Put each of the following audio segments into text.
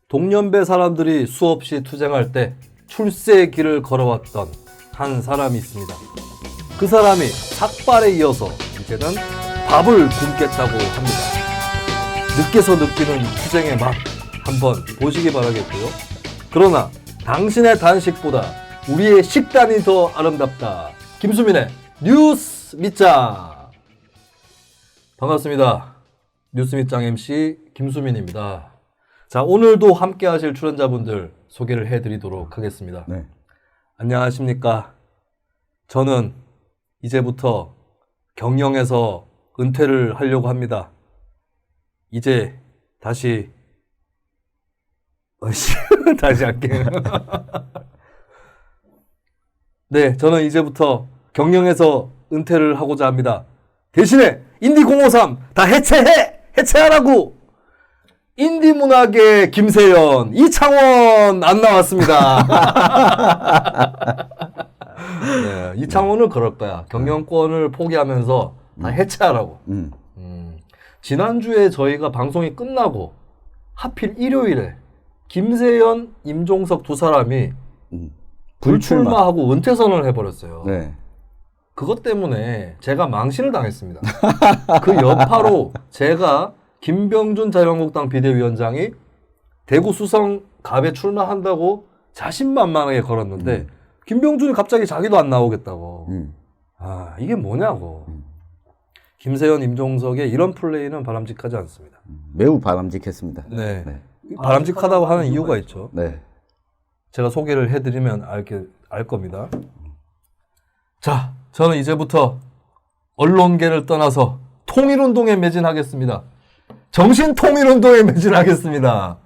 동년배 사람들이 수없이 투쟁할 때 출세의 길을 걸어왔던 한 사람이 있습니다. 그 사람이 삭발에 이어서 이제는 밥을 굶겠다고 합니다. 늦게서 느끼는 투쟁의 맛 한번 보시기 바라겠고요. 그러나 당신의 단식보다 우리의 식단이 더 아름답다. 김수민의 뉴스 밑장. 반갑습니다. 뉴스 밑장 MC 김수민입니다. 자, 오늘도 함께 하실 출연자분들 소개를 해드리도록 하겠습니다. 네. 안녕하십니까. 저는 이제부터 경영에서 은퇴를 하려고 합니다. 이제 다시 다시 할게요. 네, 저는 이제부터 경영에서 은퇴를 하고자 합니다. 대신에 인디053 다 해체하라고! 인디문학의 김세연, 이창원 안 나왔습니다. 네, 이창원은 그럴 거야. 경영권을 포기하면서 다 해체하라고. 지난주에 저희가 방송이 끝나고 하필 일요일에 김세연, 임종석 두 사람이 불출마하고 은퇴선언을 해버렸어요. 네. 그것 때문에 제가 망신을 당했습니다. 그 여파로 제가 김병준 자유한국당 비대위원장이 대구 수성 갑에 출마한다고 자신만만하게 걸었는데 김병준이 갑자기 자기도 안 나오겠다고. 아, 이게 뭐냐고. 김세연, 임종석의 이런 플레이는 바람직하지 않습니다. 매우 바람직했습니다. 네. 바람직하다고 하는 이유가 있죠. 네. 제가 소개를 해드리면 알 겁니다. 자, 저는 이제부터 언론계를 떠나서 통일운동에 매진하겠습니다. 정신통일운동에 매진하겠습니다.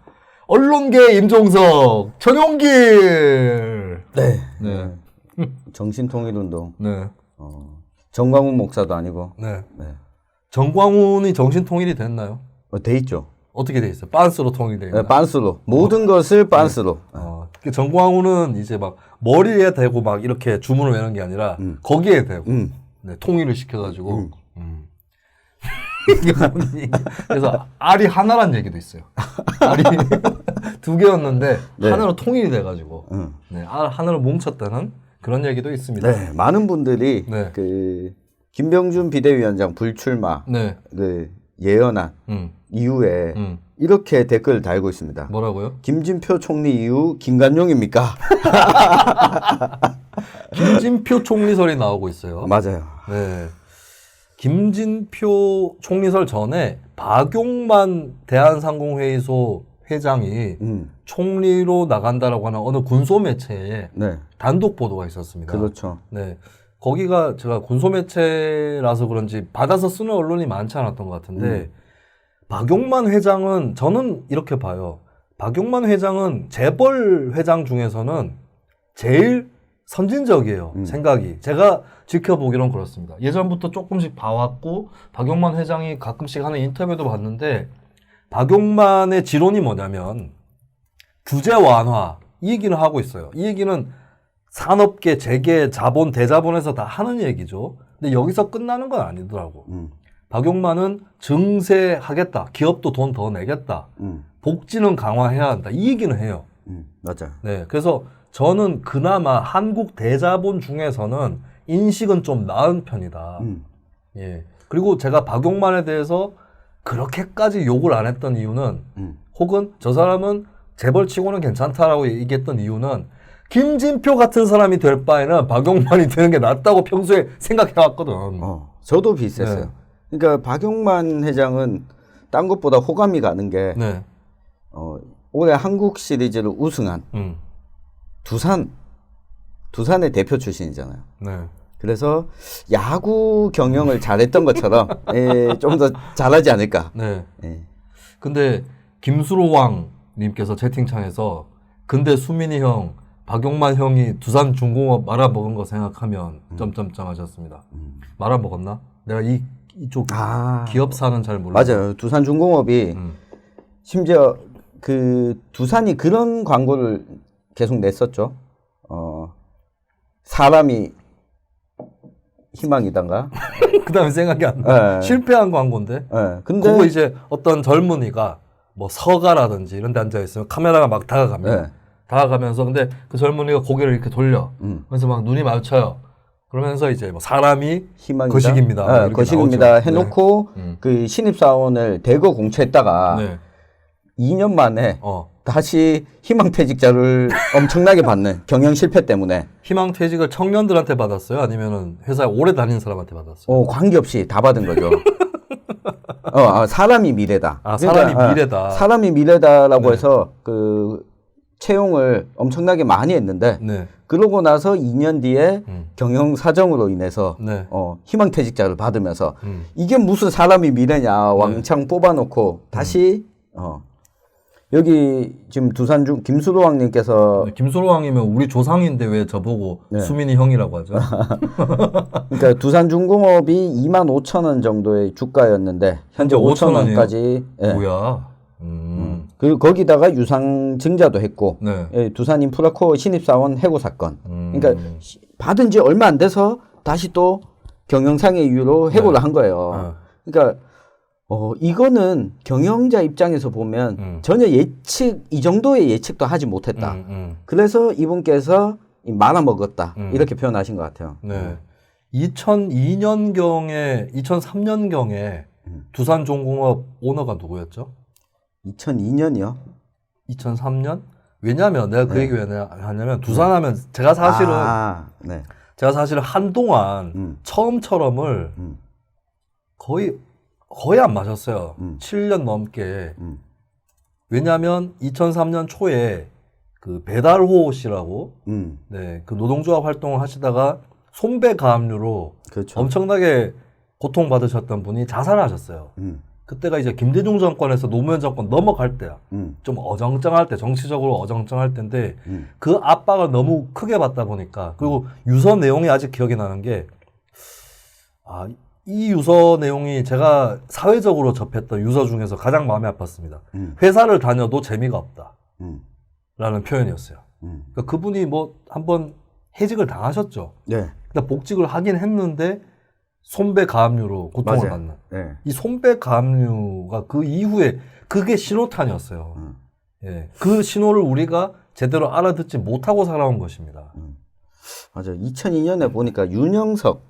언론계 임종석, 전용길. 네. 네. 정신통일운동. 네. 정광훈 목사도 아니고. 네. 네. 정광훈이 정신통일이 됐나요? 돼 있죠. 어떻게 돼 있어요? 빤스로 통일돼 있나요? 네, 빤스로. 모든 것을 빤스로. 정광훈은 이제 막 머리에 대고 막 이렇게 주문을 외는 게 아니라 거기에 대고 네, 통일을 시켜가지고. 이게 뭐니? 그래서 알이 하나란 얘기도 있어요. 알이 두 개였는데 네. 하나로 통일이 돼가지고 네, 알 하나로 뭉쳤다는 그런 얘기도 있습니다. 네. 많은 분들이 네. 그 김병준 비대위원장 불출마 네. 그 예언한 이후에 이렇게 댓글을 달고 있습니다. 뭐라고요? 김진표 총리 이후 김관용입니까? 김진표 총리설이 나오고 있어요. 맞아요. 네. 김진표 총리설 전에 박용만 대한상공회의소 회장이 총리로 나간다라고 하는 어느 군소 매체에 네. 단독 보도가 있었습니다. 그렇죠. 네. 거기가 제가 군소 매체라서 그런지 받아서 쓰는 언론이 많지 않았던 것 같은데 박용만 회장은 저는 이렇게 봐요. 박용만 회장은 재벌 회장 중에서는 제일 선진적이에요. 생각이. 제가 지켜보기로는 그렇습니다. 예전부터 조금씩 봐왔고 박용만 회장이 가끔씩 하는 인터뷰도 봤는데 박용만의 지론이 뭐냐면 규제 완화 이 얘기를 하고 있어요. 이 얘기는 산업계, 재계, 자본, 대자본에서 다 하는 얘기죠. 근데 여기서 끝나는 건 아니더라고. 박용만은 증세하겠다. 기업도 돈 더 내겠다. 복지는 강화해야 한다. 이 얘기는 해요. 맞아요. 네. 그래서 저는 그나마 한국 대자본 중에서는 인식은 좀 나은 편이다. 예. 그리고 제가 박용만에 대해서 그렇게까지 욕을 안 했던 이유는 혹은 저 사람은 재벌치고는 괜찮다라고 얘기했던 이유는 김진표 같은 사람이 될 바에는 박용만이 되는 게 낫다고 평소에 생각해왔거든. 저도 비슷했어요. 네. 그러니까 박용만 회장은 딴 것보다 호감이 가는 게 네. 올해 한국 시리즈를 우승한 두산의 대표 출신이잖아요. 네. 그래서 야구 경영을 잘했던 것처럼 좀 더 잘하지 않을까. 네. 예. 근데 김수로왕 님께서 채팅창에서 근데 수민이 형 박용만 형이 두산중공업 말아먹은 거 생각하면 점점점 하셨습니다. 말아먹었나? 내가 이쪽 기업사는 잘 몰라요. 맞아요. 두산중공업이 심지어 그 두산이 그런 광고를 계속 냈었죠. 사람이 희망이단가? 그 다음에 생각이 안 나. 네. 실패한 광고인데. 네. 근데 그거 이제 어떤 젊은이가 뭐 서가라든지 이런 데 앉아 있으면 카메라가 막 다가갑니다. 네. 다가가면서 근데 그 젊은이가 고개를 이렇게 돌려. 그래서 막 눈이 마주쳐요. 그러면서 이제 뭐 사람이 희망이다. 거식입니다. 뭐 이렇게 거식입니다. 나오죠. 해놓고 그 신입사원을 대거 공채했다가 네. 2년 만에 어. 다시 희망퇴직자를 엄청나게 받는 경영 실패 때문에 희망퇴직을 청년들한테 받았어요? 아니면은 회사에 오래 다닌 사람한테 받았어요? 관계없이 다 받은 거죠. 사람이 미래다. 아, 사람이 미래다. 사람이 미래다라고 네. 해서 그 채용을 엄청나게 많이 했는데 네. 그러고 나서 2년 뒤에 경영 사정으로 인해서 네. 희망퇴직자를 받으면서 이게 무슨 사람이 미래냐 왕창 뽑아놓고 다시 여기 지금 두산중 김수로 왕님께서 김수로 왕이면 우리 조상인데 왜 저보고 네. 수민이 형이라고 하죠? 그러니까 두산중공업이 25,000원 정도의 주가였는데 현재 5,000원까지 뭐야? 그리고 거기다가 유상 증자도 했고 네. 예, 두산인프라코어 신입사원 해고 사건 그러니까 받은 지 얼마 안 돼서 다시 또 경영상의 이유로 해고를 한 거예요. 그러니까 이거는 경영자 입장에서 보면 전혀 이 정도의 예측도 하지 못했다. 그래서 이분께서 말아먹었다. 이렇게 표현하신 것 같아요. 네. 2002년경에, 2003년경에 두산중공업 오너가 누구였죠? 2002년이요? 2003년? 왜냐면 내가 그 얘기 왜 하냐면 두산하면 제가 사실은 네. 제가 사실은 한동안 처음처럼을 거의 안 마셨어요. 7년 넘게. 왜냐하면 2003년 초에 그 배달호 씨라고 네, 그 노동조합 활동을 하시다가 손배가압류로 그렇죠. 엄청나게 고통받으셨던 분이 자살하셨어요. 그때가 이제 김대중 정권에서 노무현 정권 넘어갈 때야. 좀 어정쩡할 때, 정치적으로 어정쩡할 때인데 그 압박을 너무 크게 받다 보니까 그리고 유서 내용이 아직 기억이 나는 게 이 유서 내용이 제가 사회적으로 접했던 유서 중에서 가장 마음이 아팠습니다. 회사를 다녀도 재미가 없다. 라는 표현이었어요. 그러니까 그분이 뭐 한번 해직을 당하셨죠. 네. 근데 복직을 하긴 했는데 손배가압류로 고통을 맞아요. 받는. 네. 이 손배가압류가 그 이후에 그게 신호탄이었어요. 예. 그 신호를 우리가 제대로 알아듣지 못하고 살아온 것입니다. 맞아요. 2002년에 보니까 윤영석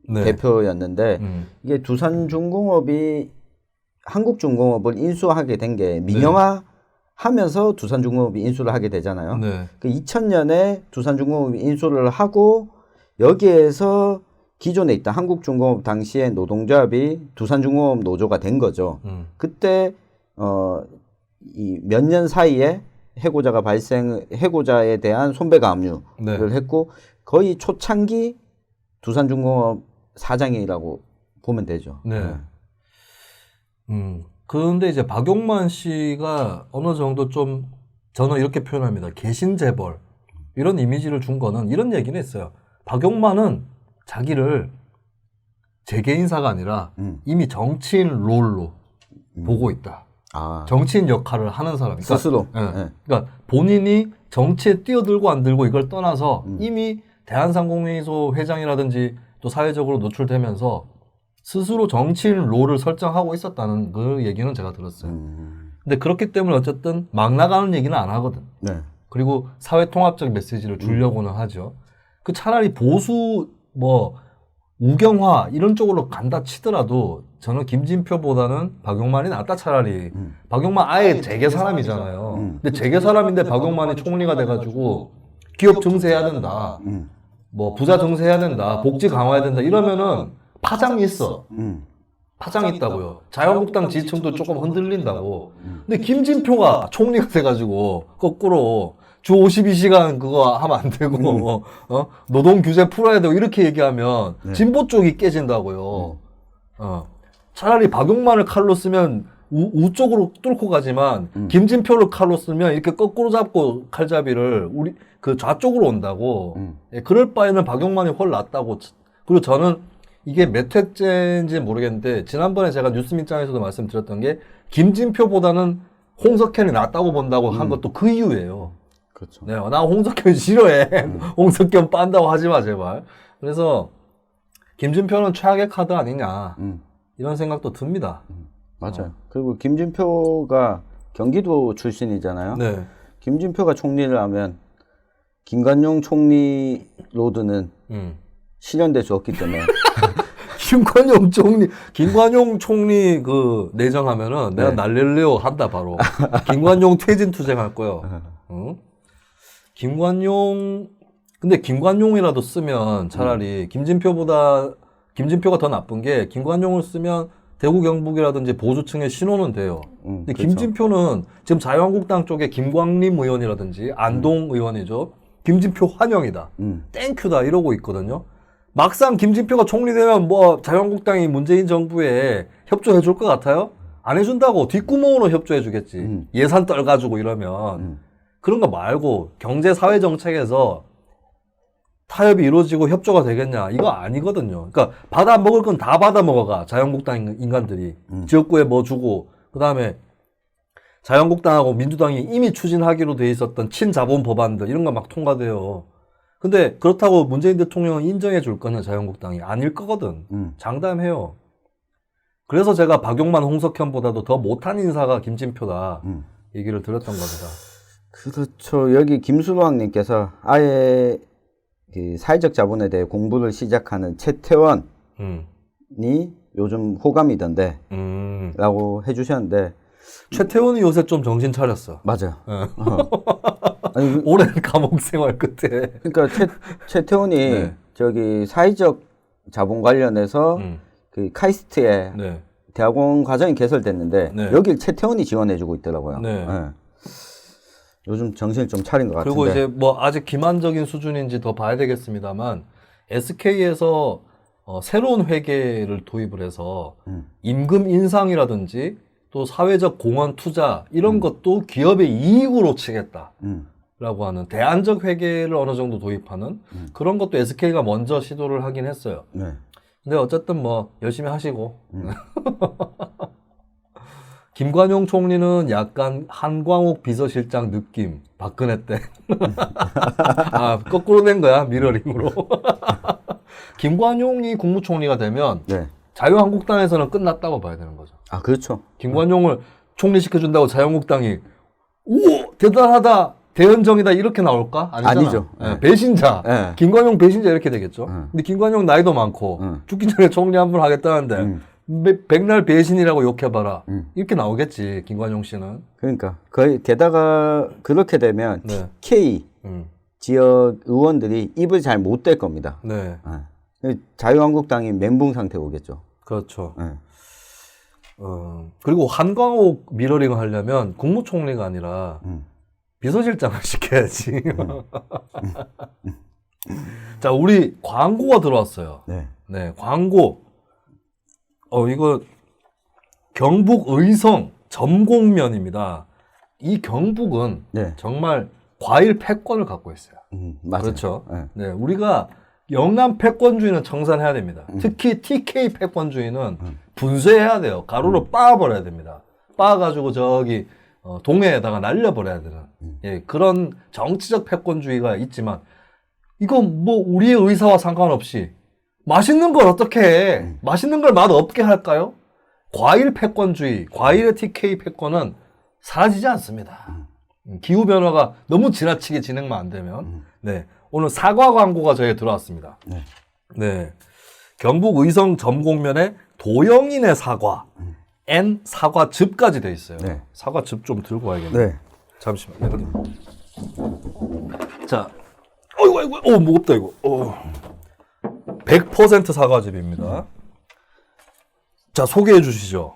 네. 대표였는데 이게 두산중공업이 한국중공업을 인수하게 된 게 민영화하면서 두산중공업이 인수를 하게 되잖아요. 네. 그 2000년에 두산중공업이 인수를 하고 여기에서 기존에 있던 한국중공업 당시의 노동조합이 두산중공업 노조가 된 거죠. 그때 이 몇 년 사이에 해고자에 대한 손배가압류를 네. 했고 거의 초창기 두산중공업 사장이라고 보면 되죠. 네. 그런데 이제 박용만 씨가 어느 정도 좀 저는 이렇게 표현합니다. 개신재벌 이런 이미지를 준 거는 이런 얘기는 했어요. 박용만은 자기를 재계인사가 아니라 이미 정치인 롤로 보고 있다. 정치인 역할을 하는 사람. 그러니까, 스스로. 네. 그러니까 본인이 정치에 뛰어들고 안 들고 이걸 떠나서 이미 대한상공회의소 회장이라든지 또 사회적으로 노출되면서 스스로 정치인 롤을 설정하고 있었다는 그 얘기는 제가 들었어요. 근데 그렇기 때문에 어쨌든 막 나가는 얘기는 안 하거든. 네. 그리고 사회통합적 메시지를 주려고는 하죠. 그 차라리 보수 뭐 우경화 이런 쪽으로 간다 치더라도 저는 김진표보다는 박용만이 낫다 차라리. 박용만 아예 재계 사람이잖아요. 근데 재계 사람인데 박용만이 총리가 돼가지고 기업 증세해야 된다. 뭐 부자 증세해야 된다. 복지 강화해야 된다. 이러면은 파장이 있어. 파장이 있다고요. 자유한국당 지지층도 조금 흔들린다고. 근데 김진표가 총리가 돼가지고 거꾸로 주 52시간 그거 하면 안 되고 노동 규제 풀어야 되고 이렇게 얘기하면 진보 쪽이 깨진다고요. 차라리 박용만을 칼로 쓰면 우쪽으로 뚫고 가지만 김진표를 칼로 쓰면 이렇게 거꾸로 잡고 칼잡이를 우리 그 좌쪽으로 온다고. 예, 그럴 바에는 박용만이 훨 낫다고. 그리고 저는 이게 몇 회째인지 모르겠는데 지난번에 제가 뉴스민장에서도 말씀드렸던 게 김진표보다는 홍석현이 낫다고 본다고 한 것도 그 이유예요. 그렇죠. 네, 나 홍석현 싫어해. 홍석현 빤다고 하지 마 제발. 그래서 김진표는 최악의 카드 아니냐 이런 생각도 듭니다. 맞아요. 그리고 김진표가 경기도 출신이잖아요. 네. 김진표가 총리를 하면 김관용 총리 로드는 실현될 수 없기 때문에 김관용 총리 그 내정하면은 내가 네. 날릴래요 한다 바로. 김관용 퇴진 투쟁할 거요. 응? 근데 김관용이라도 쓰면 차라리 김진표가 더 나쁜 게 김관용을 쓰면 대구 경북이라든지 보수층의 신호는 돼요. 근데 그렇죠. 김진표는 지금 자유한국당 쪽에 김광림 의원이라든지 안동 의원이죠. 김진표 환영이다. 땡큐다 이러고 있거든요. 막상 김진표가 총리 되면 뭐 자유한국당이 문재인 정부에 협조해 줄 것 같아요? 안 해준다고 뒷구멍으로 협조해 주겠지. 예산 떨가지고 이러면. 그런 거 말고 경제 사회 정책에서 타협이 이루어지고 협조가 되겠냐? 이거 아니거든요. 그러니까 받아 먹을 건 다 받아 먹어가. 자유한국당 인간들이. 지역구에 뭐 주고 그다음에 자유한국당하고 민주당이 이미 추진하기로 돼 있었던 친자본 법안들 이런 거 막 통과돼요. 근데 그렇다고 문재인 대통령은 인정해 줄 거냐 자유한국당이 아닐 거거든. 장담해요. 그래서 제가 박용만 홍석현보다도 더 못한 인사가 김진표다 얘기를 드렸던 겁니다. 그렇죠. 여기 김수로왕님께서 아예 그 사회적 자본에 대해 공부를 시작하는 최태원이 요즘 호감이던데 라고 해주셨는데 최태원이 요새 좀 정신 차렸어. 맞아요. 아니, 오랜 감옥 생활 끝에. 그러니까 최태원이 네. 저기 사회적 자본 관련해서 그 카이스트에 네. 대학원 과정이 개설됐는데 네. 여길 최태원이 지원해주고 있더라고요. 네. 네. 요즘 정신을 좀 차린 것 같은데. 그리고 이제 뭐 아직 기만적인 수준인지 더 봐야 되겠습니다만 SK에서 새로운 회계를 도입을 해서 임금 인상이라든지 또 사회적 공헌 투자 이런 것도 기업의 이익으로 치겠다라고 하는 대안적 회계를 어느 정도 도입하는 그런 것도 SK가 먼저 시도를 하긴 했어요. 네. 근데 어쨌든 뭐 열심히 하시고 김관용 총리는 약간 한광옥 비서실장 느낌 박근혜 때 아 거꾸로 된 거야 미러링으로 김관용이 국무총리가 되면 네. 자유한국당에서는 끝났다고 봐야 되는 거죠. 아, 그렇죠. 김관용을 총리 시켜준다고 자유한국당이 오 대단하다 대연정이다 이렇게 나올까? 아니잖아. 아니죠. 네, 배신자. 네. 김관용 배신자 이렇게 되겠죠. 근데 김관용 나이도 많고 죽기 전에 총리 한 번 하겠다는데 백날 배신이라고 욕해봐라. 이렇게 나오겠지 김관용 씨는. 그러니까 거의 게다가 그렇게 되면 네. TK 지역 의원들이 입을 잘 못 댈 겁니다. 네. 자유한국당이 멘붕 상태 오겠죠. 그렇죠. 네. 그리고 한광옥 미러링을 하려면 국무총리가 아니라 비서실장을 시켜야지. 자, 우리 광고가 들어왔어요. 네. 네, 광고. 이거 경북 의성 점곡면입니다. 이 경북은 네. 정말 과일 패권을 갖고 있어요. 맞아요. 그렇죠. 네. 네, 우리가 영남 패권주의는 청산해야 됩니다. 특히 TK 패권주의는 분쇄해야 돼요. 가루로 빻아버려야 됩니다. 빻아가지고 저기 동해에다가 날려버려야 되는 예, 그런 정치적 패권주의가 있지만 이건 뭐 우리의 의사와 상관없이 맛있는 걸 어떻게 해? 맛있는 걸 맛없게 할까요? 과일 패권주의, 과일의 TK 패권은 사라지지 않습니다. 기후변화가 너무 지나치게 진행만 안 되면. 네. 오늘 사과 광고가 저희에 들어왔습니다. 네. 네. 경북 의성 점곡면에 도영인의 사과, N 사과즙까지 돼 있어요. 네. 사과즙 좀 들고 와야겠네요. 네. 잠시만요. 자, 어이구, 무겁다 이거. 100% 사과즙입니다. 자, 소개해 주시죠.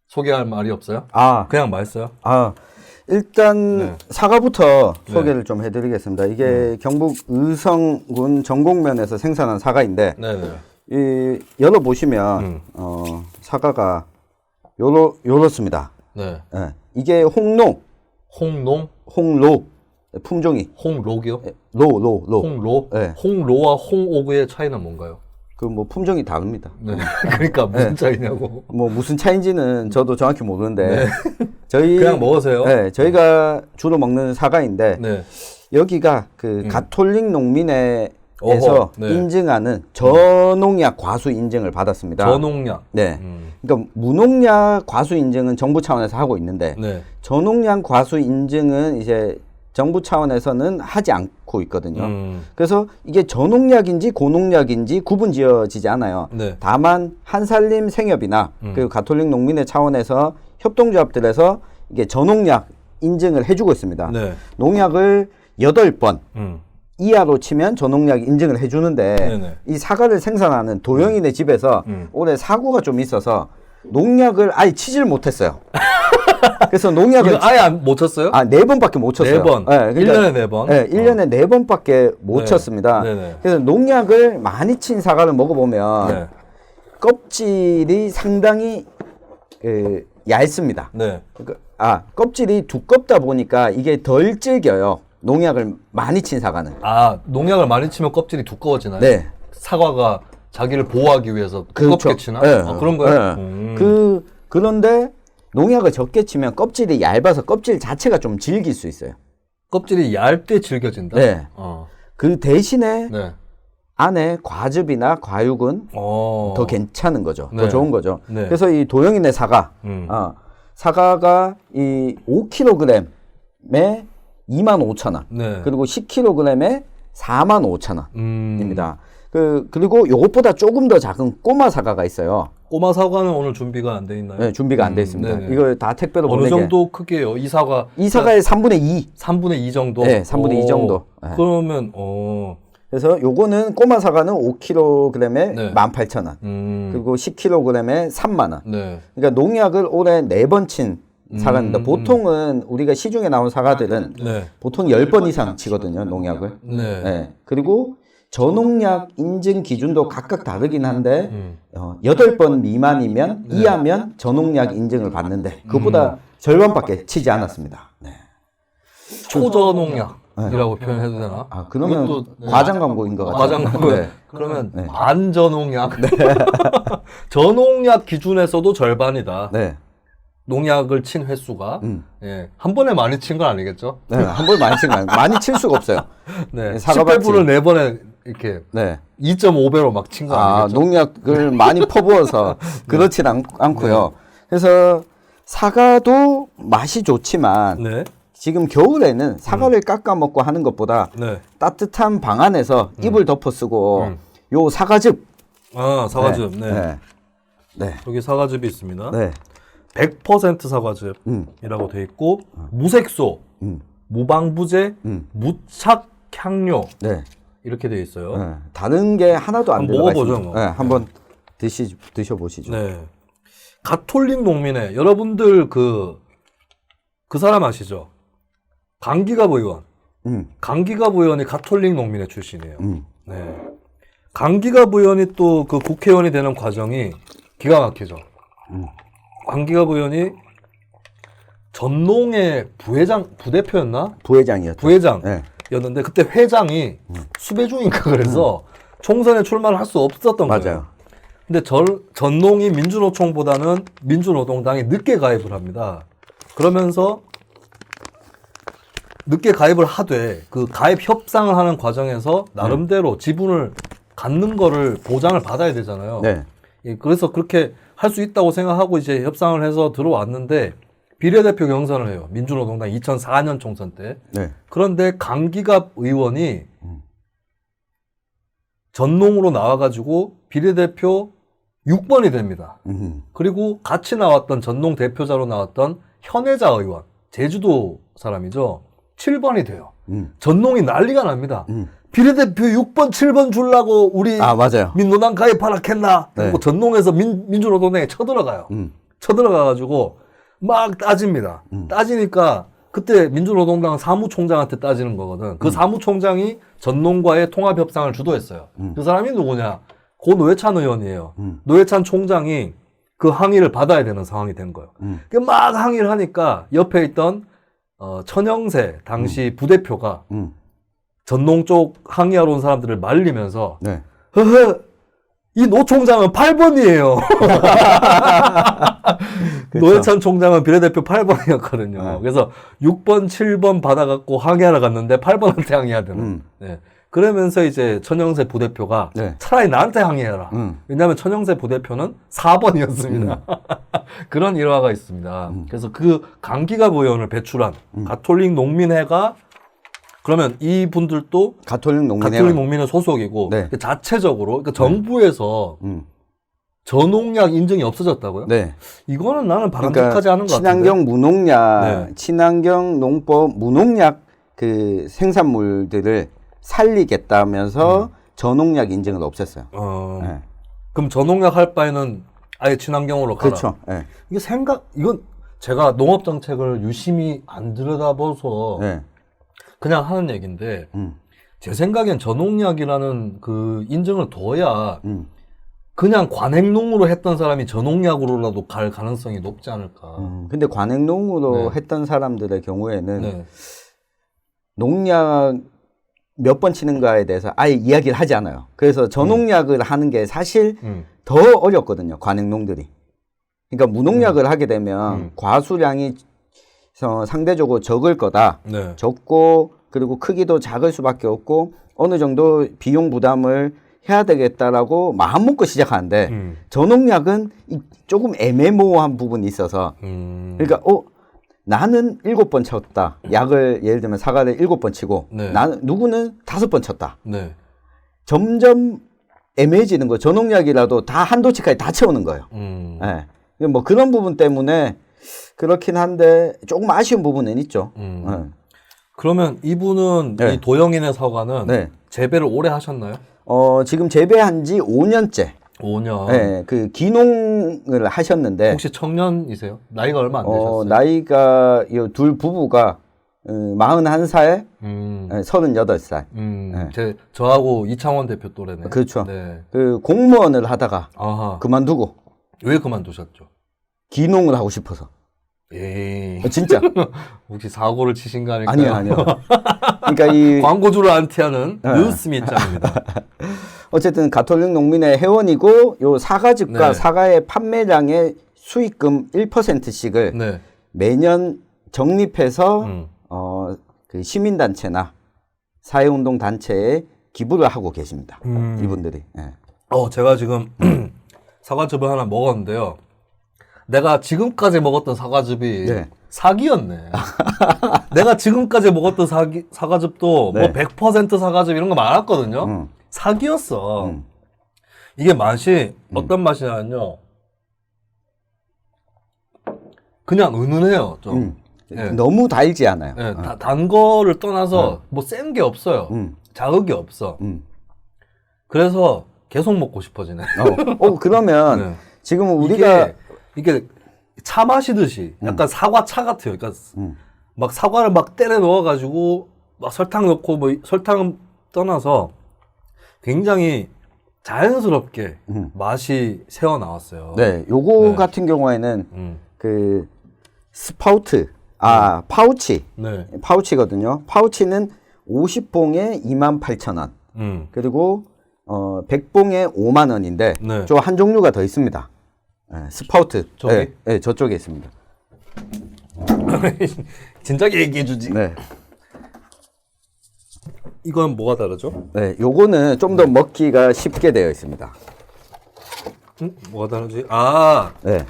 소개할 말이 없어요? 아, 그냥 맛있어요? 일단 네. 사과부터 네. 소개를 좀 해드리겠습니다. 이게 경북 의성군 전곡면에서 생산한 사과인데 네네. 열어보시면 사과가 요렇습니다. 네. 네. 이게 홍로 품종이 홍록이요? 로. 홍로? 네. 홍로와 홍옥의 차이는 뭔가요? 그 뭐 품종이 다릅니다. 네. 그러니까 무슨 차이냐고. 뭐 무슨 차이인지는 저도 정확히 모르는데 저희 그냥 먹으세요. 네, 저희가 주로 먹는 사과인데 네. 여기가 그 가톨릭 농민의 어허, 네. 인증하는 저농약 과수 인증을 받았습니다. 저농약. 네. 그러니까 무농약 과수 인증은 정부 차원에서 하고 있는데 네. 저농약 과수 인증은 이제 정부 차원에서는 하지 않고 있거든요. 그래서 이게 저농약인지 고농약인지 구분 지어지지 않아요. 네. 다만 한살림 생협이나 그리고 가톨릭 농민회 차원에서 협동조합들에서 이게 저농약 인증을 해주고 있습니다. 네. 농약을 8번 이하로 치면 저농약 인증을 해주는데 네네. 이 사과를 생산하는 도영이네 집에서 올해 사고가 좀 있어서 농약을 아예 치질 못했어요. 그래서 농약을 이거 아예 못 쳤어요? 4번밖에 못 쳤어요. 4번. 네, 그러니까 1년에 4번? 네, 1년에 4번밖에 못 네. 쳤습니다. 네네. 그래서 농약을 많이 친 사과를 먹어보면 네. 껍질이 상당히 얇습니다. 네. 그러니까, 껍질이 두껍다 보니까 이게 덜 질겨요. 농약을 많이 친 사과는. 농약을 많이 치면 껍질이 두꺼워지나요? 네. 사과가 자기를 보호하기 위해서 그렇죠. 두껍게 치나? 네. 그런 거예요? 네. 그런데 농약을 적게 치면 껍질이 얇아서 껍질 자체가 좀 질길 수 있어요. 껍질이 얇게 질겨진다? 네. 그 대신에 네. 안에 과즙이나 과육은 더 괜찮은 거죠. 더 좋은 거죠. 네. 그래서 이 도영이네 사과, 사과가 이 5kg에 25,000원, 네. 그리고 10kg에 45,000원입니다. 그리고 요것보다 조금 더 작은 꼬마 사과가 있어요. 꼬마 사과는 오늘 준비가 안 돼 있나요? 네, 준비가 안 돼 있습니다. 네네. 이걸 다 택배로 어느 보내게. 정도 크기예요? 이 사과의 3분의 2. 3분의 2 정도? 네, 3분의 2 정도. 네. 그러면 그래서 요거는 꼬마 사과는 5kg에 네. 18,000원. 그리고 10kg에 3만 원. 네. 그러니까 농약을 올해 4번 친 사과입니다. 보통은 우리가 시중에 나온 사과들은 네. 보통 10번 이상 치거든요, 농약을. 네. 네. 그리고 저농약 인증 기준도 각각 다르긴 한데 8번 미만이면 이하면 저농약 인증을 받는데 그보다 절반밖에 치지 않았습니다. 네. 초저농약이라고 표현해도 되나? 그러면 그것도, 과장 광고인 것 같아요. 과장 광고. 네. 그러면 반저농약. 저농약 기준에서도 절반이다. 네. 농약을 친 횟수가 예, 한 번에 많이 친 건 아니겠죠? 네, 한 번 많이 친 거 아니에요. 많이 칠 수가 없어요. 네, 사과밭이. 10배분을 4번에 이렇게 네. 2.5배로 막 친 거 아니겠죠? 농약을 많이 퍼부어서 그렇진 않고요. 그래서 사과도 맛이 좋지만 네. 지금 겨울에는 사과를 깎아 먹고 하는 것보다 네. 따뜻한 방 안에서 이불 덮어 쓰고 요 사과즙. 사과즙. 네. 네. 네. 여기 사과즙이 있습니다. 네. 100% 사과즙이라고 돼 있고 무색소, 무방부제, 무착향료 네. 이렇게 돼 있어요. 네. 다른 게 하나도 안 한번 들어가 먹어보죠, 있습니다. 뭐. 네, 한번 드셔보시죠. 네. 가톨릭 농민회 여러분들 그 사람 아시죠? 강기갑 의원. 강기갑 의원이 가톨릭 농민회 출신이에요. 네. 강기갑 의원이 또 그 국회의원이 되는 과정이 기가 막히죠. 강기갑 의원이 전농의 부대표였나? 부회장이었죠. 부회장이었는데 네. 그때 회장이 수배중인가 그래서 총선에 출마를 할 수 없었던 거예요. 맞아요. 근데 전농이 민주노총보다는 민주노동당에 늦게 가입을 합니다. 그러면서 늦게 가입을 하되 그 가입 협상을 하는 과정에서 나름대로 지분을 갖는 거를 보장을 받아야 되잖아요. 네. 예, 그래서 그렇게 할 수 있다고 생각하고 이제 협상을 해서 들어왔는데 비례대표 경선을 해요. 민주노동당 2004년 총선 때. 네. 그런데 강기갑 의원이 전농으로 나와가지고 비례대표 6번이 됩니다. 그리고 같이 나왔던 전농 대표자로 나왔던 현혜자 의원, 제주도 사람이죠. 7번이 돼요. 전농이 난리가 납니다. 비례대표 6번, 7번 주려고 우리 맞아요. 민노당 가입하라겠나? 그리고 네. 전농에서 민주노동당에 쳐들어가요. 쳐들어가가지고 막 따집니다. 따지니까 그때 민주노동당 사무총장한테 따지는 거거든. 그 사무총장이 전농과의 통합협상을 주도했어요. 그 사람이 누구냐? 고 노회찬 의원이에요. 노회찬 총장이 그 항의를 받아야 되는 상황이 된 거예요. 막 항의를 하니까 옆에 있던 천영세 당시 부대표가 전농 쪽 항의하러 온 사람들을 말리면서 네. 허허 이 노 총장은 8번이에요. 노회찬 총장은 비례대표 8번이었거든요. 그래서 6번, 7번 받아갖고 항의하러 갔는데 8번한테 항의해야 되는. 네. 그러면서 이제 천영세 부대표가 네. 차라리 나한테 항의해라. 왜냐하면 천영세 부대표는 4번이었습니다. 그런 일화가 있습니다. 그래서 그 강기갑 의원을 배출한 가톨릭 농민회가 그러면 이분들도 가톨릭 가톨릭 농민회 소속이고 네. 자체적으로 그러니까 정부에서 저농약 인증이 없어졌다고요? 네. 이거는 나는 바람직하지 않은 것 같은데. 친환경 무농약, 네. 친환경 농법 무농약 그 생산물들을 살리겠다면서 저농약 인증을 없앴어요. 네. 그럼 저농약 할 바에는 아예 친환경으로 가라. 그렇죠. 네. 이건 제가 농업 정책을 유심히 안 들여다봐서 네. 그냥 하는 얘기인데 제 생각엔 저농약이라는 그 인증을 둬야 그냥 관행농으로 했던 사람이 저농약으로라도 갈 가능성이 높지 않을까. 근데 관행농으로 네. 했던 사람들의 경우에는 네. 농약 몇 번 치는가에 대해서 아예 이야기를 하지 않아요. 그래서 저농약을 하는 게 사실 더 어렵거든요. 관행농들이. 그러니까 무농약을 하게 되면 과수량이 상대적으로 적을 거다. 네. 적고 그리고 크기도 작을 수밖에 없고 어느 정도 비용 부담을 해야 되겠다라고 마음 먹고 시작하는데 저농약은 조금 애매모호한 부분이 있어서 그러니까 나는 7번 쳤다. 약을 예를 들면 사과를 7번 치고 네. 나는 누구는 5번 쳤다. 네. 점점 애매해지는 거예요. 저농약이라도 다 한도치까지 다 채우는 거예요. 네. 뭐 그런 부분 때문에 그렇긴 한데 조금 아쉬운 부분은 있죠. 네. 그러면 이분은 네. 이 도영인의 사과는 네. 재배를 오래 하셨나요? 지금 재배한 지 5년째. 5년. 네, 그 기농을 하셨는데 혹시 청년이세요? 나이가 얼마 안 되셨어요? 나이가 이 둘 부부가 41살, 38살. 네. 저하고 이창원 대표 또래네. 그렇죠. 네. 그 공무원을 하다가 아하. 그만두고 왜 그만두셨죠? 기농을 하고 싶어서. 에이. 진짜. 혹시 사고를 치신 거 아닐까요? 아니요. 그러니까 이 광고주를 안티하는 뉴스미짱입니다. 어쨌든 가톨릭 농민의 회원이고 요 사과즙과 네. 사과의 판매량의 수익금 1%씩을 네. 매년 적립해서 그 시민단체나 사회운동 단체에 기부를 하고 계십니다. 이분들이. 네. 제가 지금 사과즙을 하나 먹었는데요. 내가 지금까지 먹었던 사과즙이 네. 사기였네. 내가 지금까지 먹었던 사과즙도 네. 뭐 100% 사과즙 이런 거 많았거든요. 사기였어. 이게 맛이 어떤 맛이냐면요. 그냥 은은해요, 좀. 네. 너무 달지 않아요. 네, 단 거를 떠나서 뭐 센 게 없어요. 자극이 없어. 그래서 계속 먹고 싶어지네. 그러면 네. 지금 우리가 이게 차 마시듯이 약간 사과차 같아요. 그러니까 막 사과를 막 때려 넣어가지고 막 설탕 넣고 뭐 설탕 떠나서 굉장히 자연스럽게 맛이 새어 나왔어요. 네, 요거 네. 같은 경우에는 그 스파우트, 파우치, 네. 파우치거든요. 파우치는 50봉에 28,000원. 그리고 100봉에 5만 원인데 네. 저 한 종류가 더 있습니다. 네, 스파우트. 저기? 네, 네, 저쪽에 있습니다. 진작에 얘기해주지. 네. 이건 뭐가 다르죠? 네, 요거는 좀 더 먹기가 쉽게 되어 있습니다. 뭐가 다르지? 네.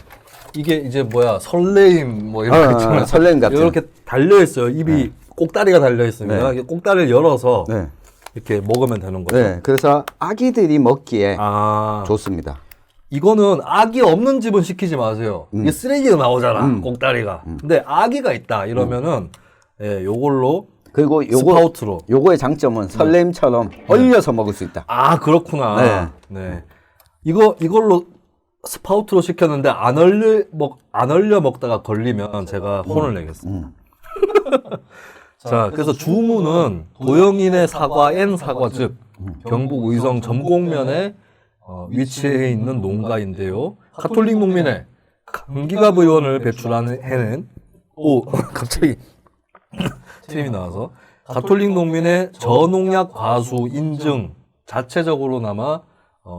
이게 이제 뭐야 설레임 뭐 이런 거 있잖아요. 설렘 같은. 이렇게 달려 있어요. 입이 꼭다리가 달려 있습니다. 네. 이게 꼭다리를 열어서 네. 이렇게 먹으면 되는 거죠. 네, 그래서 아기들이 먹기에 아, 좋습니다. 이거는 아기 없는 집은 시키지 마세요. 이게 쓰레기가 나오잖아, 꼭다리가. 근데 아기가 있다 이러면은 예, 요걸로 그리고 스파우트로. 요거의 장점은 설렘처럼 얼려서 먹을 수 있다. 아, 그렇구나. 네. 이걸로 스파우트로 시켰는데 안 얼려 먹다가 걸리면 제가 혼을 내겠습니다. 자, 그래서 주문은 도영인의 사과 N 사과즙 경북 의성 점곡면에 위치해 있는 농가인데요. 가톨릭 농민회 강기갑 의원을 배출한 해는 갑자기 팀이 나와서 가톨릭 농민의 저농약 과수 인증 자체적으로나마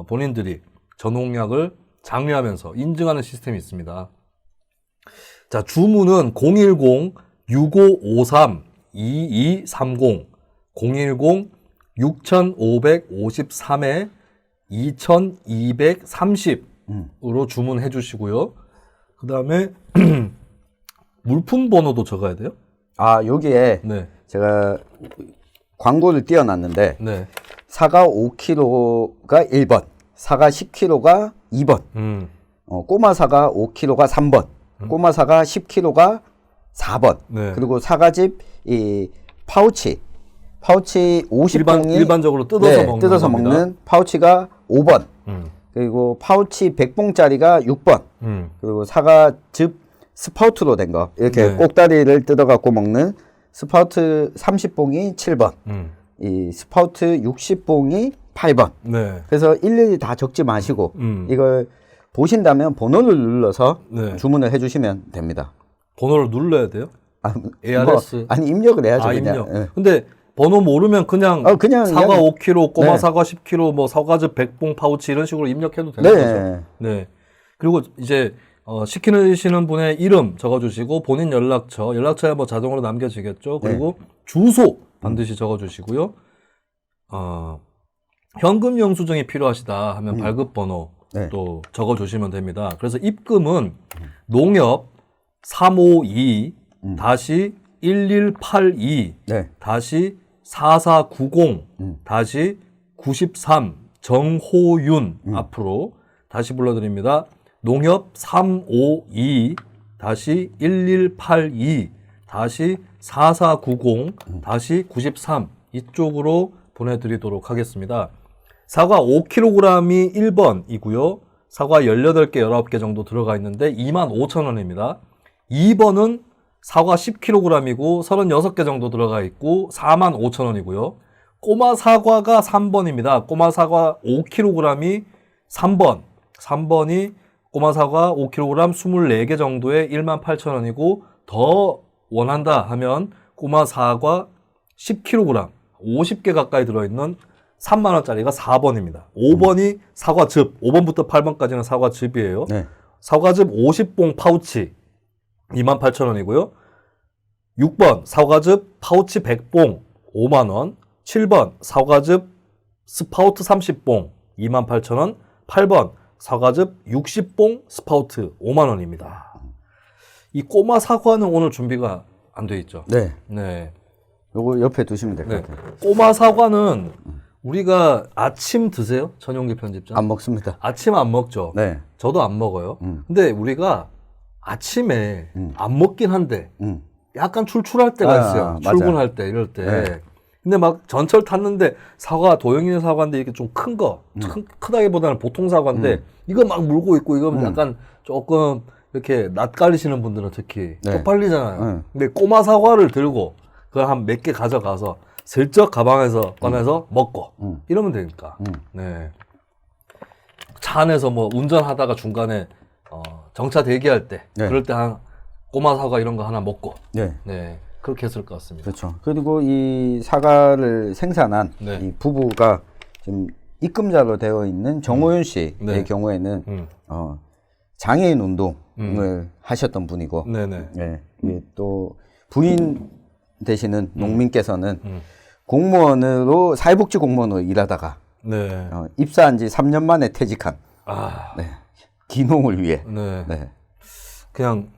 본인들이 저농약을 장려하면서 인증하는 시스템이 있습니다. 자, 주문은 010-6553-2230 010 6,553에 2,230으로 주문해 주시고요. 그 다음에 물품 번호도 적어야 돼요? 아, 여기에 네. 제가 광고를 띄워놨는데 네. 사과 5kg가 1번, 사과 10kg가 2번, 꼬마 사과 5kg가 3번, 꼬마 사과 10kg가 4번, 네. 그리고 사과즙 이 파우치 50봉이 일반적으로 뜯어서 네, 먹는 뜯어서 겁니다. 먹는 파우치가 5번, 그리고 파우치 100봉짜리가 6번, 그리고 사과즙 스파우트로 된 거 이렇게 네. 꼭다리를 뜯어갖고 먹는 스파우트 30봉이 7번, 이 스파우트 60봉이 8번. 네. 그래서 일일이 다 적지 마시고 이걸 보신다면 번호를 눌러서 네. 주문을 해주시면 됩니다. 번호를 눌러야 돼요? 아, ARS? 아니 입력을 해야죠. 아, 그냥. 입력. 예. 근데 번호 모르면 그냥, 그냥 사과 그냥- 5kg, 꼬마 네. 사과 10kg, 뭐 사과즙 100봉 파우치 이런 식으로 입력해도 되는 거죠. 네. 네. 그리고 이제 시키시는 분의 이름 적어주시고 본인 연락처에 뭐 자동으로 남겨지겠죠. 그리고 주소 반드시 적어주시고요. 현금 영수증이 필요하시다 하면 발급번호 네. 또 적어주시면 됩니다. 그래서 입금은 농협 352 다시 1182 네. 다시 4490 다시 93 정호윤 앞으로 다시 불러드립니다. 농협 352 다시 1182 다시 4490 다시 93 이쪽으로 보내드리도록 하겠습니다. 사과 5kg이 1번이고요. 사과 18개, 19개 정도 들어가 있는데 25,000원입니다. 2번은 사과 10kg이고 36개 정도 들어가 있고 45,000원이고요. 꼬마 사과가 3번입니다. 꼬마 사과 5kg이 3번. 3번이 꼬마 사과 5kg 24개 정도에 18,000원이고 더 원한다 하면 꼬마 사과 10kg 50개 가까이 들어있는 3만원짜리가 4번입니다. 5번이 사과즙, 5번부터 8번까지는 사과즙이에요. 네. 사과즙 50봉 파우치 28,000원이고요. 6번 사과즙 파우치 100봉 5만원, 7번 사과즙 스파우트 30봉 28,000원, 8번 사과즙 60봉 스파우트 5만원입니다. 이 꼬마 사과는 오늘 준비가 안 돼 있죠? 네. 네. 요거 옆에 두시면 될 것 네. 같아요. 꼬마 사과는 우리가 아침 드세요? 전용기 편집장? 안 먹습니다. 아침 안 먹죠? 네. 저도 안 먹어요. 근데 우리가 아침에 안 먹긴 한데 약간 출출할 때가 있어요. 맞아요. 출근할 때, 이럴 때. 네. 근데 막 전철 탔는데 사과, 도영이네 사과인데 이렇게 좀 큰 거, 크다기보다는 보통 사과인데 이거 막 물고 있고 이거 약간 조금 이렇게 낯가리시는 분들은 특히 네. 쪽팔리잖아요. 근데 꼬마 사과를 들고 그걸 한 몇 개 가져가서 슬쩍 가방에서 꺼내서 먹고 이러면 되니까. 네. 차 안에서 뭐 운전하다가 중간에 정차 대기할 때 네. 그럴 때 한 꼬마 사과 이런 거 하나 먹고 네. 네 그렇게 했을 것 같습니다. 그렇죠. 그리고 이 사과를 생산한 네. 이 부부가 지금 입금자로 되어 있는 정호윤 씨의 네. 경우에는 장애인 운동을 하셨던 분이고, 네네. 예, 이게 또 부인 되시는 농민께서는 공무원으로 사회복지 공무원으로 일하다가 네. 입사한 지 3년 만에 퇴직한 아, 네, 기농을 위해 네. 네. 그냥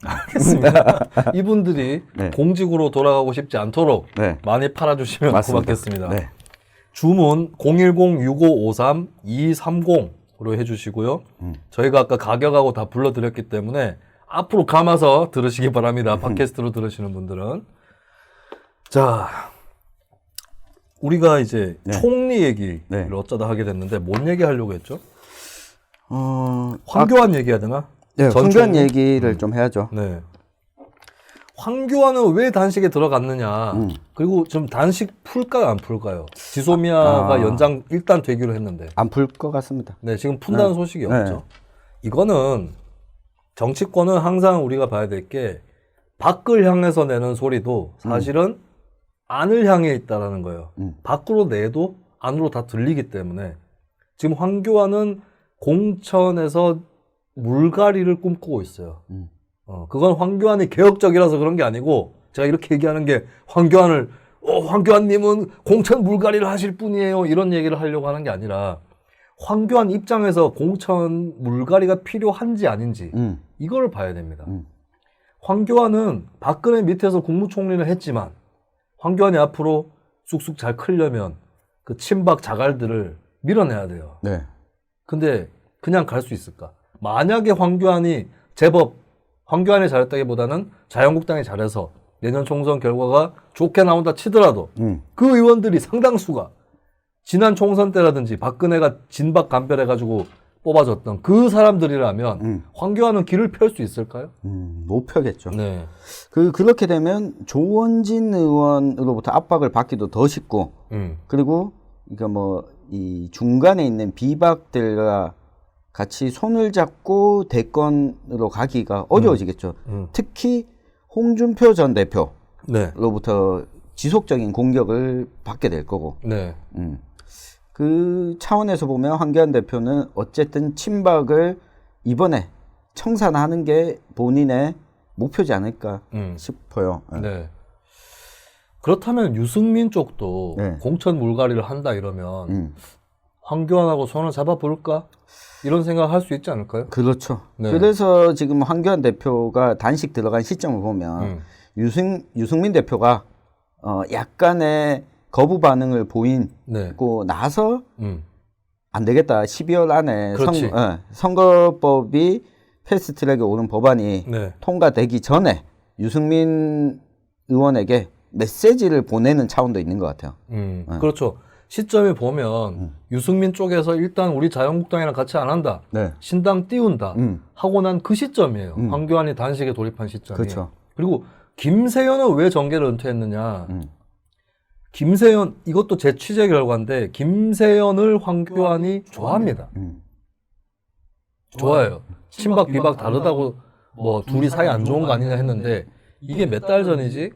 알겠습니다. 이분들이 네. 공직으로 돌아가고 싶지 않도록 네. 많이 팔아주시면 맞습니다. 고맙겠습니다. 네. 주문 010-6553-230으로 해주시고요. 저희가 아까 가격하고 다 불러드렸기 때문에 앞으로 감아서 들으시기 바랍니다. 팟캐스트로 들으시는 분들은. 자, 우리가 이제 네. 총리 얘기를 네. 어쩌다 하게 됐는데 뭔 얘기 하려고 했죠? 황교안 얘기해야 되나? 네, 전 황교안 총리? 얘기를 좀 해야죠. 네. 황교안은 왜 단식에 들어갔느냐? 그리고 좀 단식 풀까요, 안 풀까요? 지소미아가 연장 일단 되기로 했는데. 안 풀 것 같습니다. 네, 지금 푼다는 소식이 네. 없죠. 이거는 정치권은 항상 우리가 봐야 될 게 밖을 향해서 내는 소리도 사실은 안을 향해 있다라는 거예요. 밖으로 내도 안으로 다 들리기 때문에 지금 황교안은 공천에서 물갈이를 꿈꾸고 있어요. 그건 황교안이 개혁적이라서 그런 게 아니고 제가 이렇게 얘기하는 게 황교안을 황교안님은 공천 물갈이를 하실 분이에요. 이런 얘기를 하려고 하는 게 아니라 황교안 입장에서 공천 물갈이가 필요한지 아닌지 이걸 봐야 됩니다. 황교안은 박근혜 밑에서 국무총리를 했지만 황교안이 앞으로 쑥쑥 잘 크려면 그 친박 자갈들을 밀어내야 돼요. 네. 근데 그냥 갈 수 있을까? 만약에 황교안이 제법 황교안이 잘했다기보다는 자유한국당이 잘해서 내년 총선 결과가 좋게 나온다 치더라도 그 의원들이 상당수가 지난 총선 때라든지 박근혜가 진박 간별해가지고 뽑아줬던 그 사람들이라면 황교안은 길을 펼 수 있을까요? 못 펴겠죠. 네. 그렇게 되면 조원진 의원으로부터 압박을 받기도 더 쉽고, 그리고 그러니까 뭐 이 중간에 있는 비박들과 같이 손을 잡고 대권으로 가기가 어려워지겠죠. 특히 홍준표 전 대표로부터 지속적인 공격을 받게 될 거고. 네. 그 차원에서 보면 황교안 대표는 어쨌든 친박을 이번에 청산하는 게 본인의 목표지 않을까 싶어요. 네. 그렇다면 유승민 쪽도 네. 공천 물갈이를 한다 이러면 황교안하고 손을 잡아볼까? 이런 생각을 할 수 있지 않을까요? 그렇죠. 네. 그래서 지금 황교안 대표가 단식 들어간 시점을 보면 유승민 대표가 약간의 거부 반응을 보이고 네. 나서 안 되겠다. 12월 안에 그렇지. 선거법이 패스트트랙에 오는 법안이 네. 통과되기 전에 유승민 의원에게 메시지를 보내는 차원도 있는 것 같아요. 그렇죠. 시점에 보면 유승민 쪽에서 일단 우리 자유한국당이랑 같이 안 한다. 네. 신당 띄운다. 하고 난 그 시점이에요. 황교안이 단식에 돌입한 시점이. 그렇죠. 그리고 김세연은 왜 정계를 은퇴했느냐. 김세연, 이것도 제 취재 결과인데 김세연을 황교안이 좋아합니다. 좋아해요. 친박 비박 다르다고 뭐 둘이 사이 안 좋은 거 아니냐 했는데 이게 몇 달 전이지?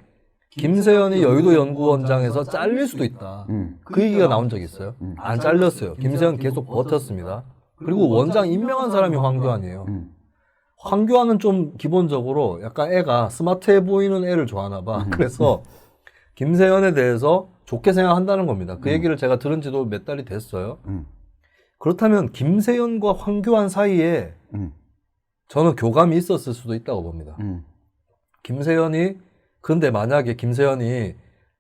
김세연이 여의도 연구원장에서 잘릴 수도 있다. 그 얘기가 나온 적이 있어요. 안 잘렸어요. 김세연 계속 버텼습니다. 그리고 원장 임명한 사람이 황교안이에요. 황교안은 좀 기본적으로 약간 애가 스마트해 보이는 애를 좋아하나 봐. 그래서 김세연에 대해서 좋게 생각한다는 겁니다. 그 얘기를 제가 들은 지도 몇 달이 됐어요. 그렇다면 김세연과 황교안 사이에 저는 교감이 있었을 수도 있다고 봅니다. 김세연이 그런데 만약에 김세연이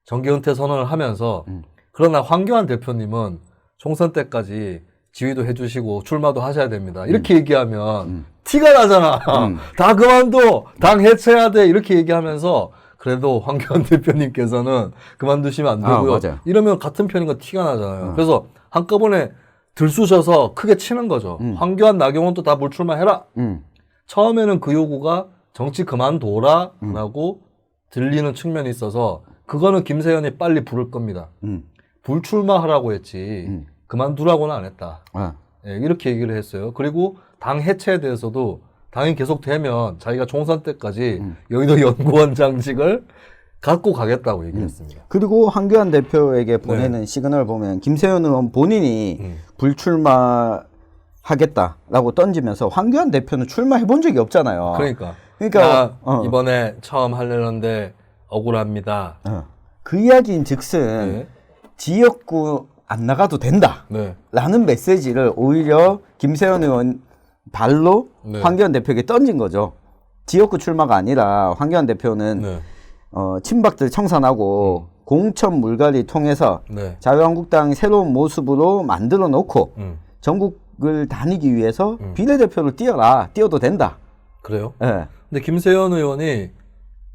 정계 은퇴 선언을 하면서 그러나 황교안 대표님은 총선 때까지 지휘도 해주시고 출마도 하셔야 됩니다. 이렇게 얘기하면 티가 나잖아. 다 그만둬. 당 해체해야 돼. 이렇게 얘기하면서 그래도 황교안 대표님께서는 그만두시면 안 되고요. 맞아요. 이러면 같은 편인 거 티가 나잖아요. 그래서 한꺼번에 들쑤셔서 크게 치는 거죠. 황교안, 나경원도 다 불출마해라. 처음에는 그 요구가 정치 그만둬라 라고 들리는 측면이 있어서 그거는 김세연이 빨리 부를 겁니다. 불출마하라고 했지 그만두라고는 안 했다. 예, 이렇게 얘기를 했어요. 그리고 당 해체에 대해서도 당이 계속 되면 자기가 총선 때까지 여의도 연구원장직을 갖고 가겠다고 얘기했습니다. 그리고 황교안 대표에게 보내는 시그널을 보면 김세연 의원 본인이 불출마하겠다라고 던지면서 황교안 대표는 출마해 본 적이 없잖아요. 그러니까 이번에 처음 하려는데 억울합니다. 그 이야기인 즉슨 지역구 안 나가도 된다 라는 메시지를 오히려 김세연 의원 발로 황교안 대표에게 던진 거죠. 지역구 출마가 아니라 황교안 대표는 친박들 청산하고 공천 물갈이 통해서 자유한국당 새로운 모습으로 만들어 놓고 전국을 다니기 위해서 비례대표를 띄워도 된다. 그래요? 네. 근데 김세연 의원이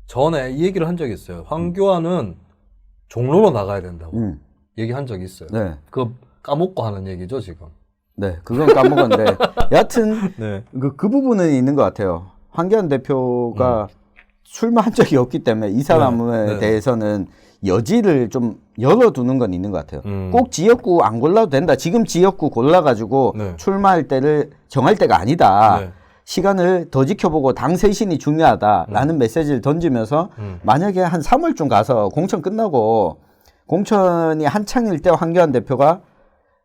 전에 이 얘기를 한 적이 있어요. 황교안은 종로로 나가야 된다고 얘기한 적이 있어요. 네. 그거 까먹고 하는 얘기죠, 지금. 네, 그건 까먹었는데 여하튼 그 부분은 있는 것 같아요. 황교안 대표가 출마한 적이 없기 때문에 이 사람에 대해서는 여지를 좀 열어두는 건 있는 것 같아요. 꼭 지역구 안 골라도 된다. 지금 지역구 골라가지고 출마할 때를 정할 때가 아니다. 시간을 더 지켜보고 당 쇄신이 중요하다라는 메시지를 던지면서 만약에 한 3월쯤 가서 공천 끝나고 공천이 한창일 때 황교안 대표가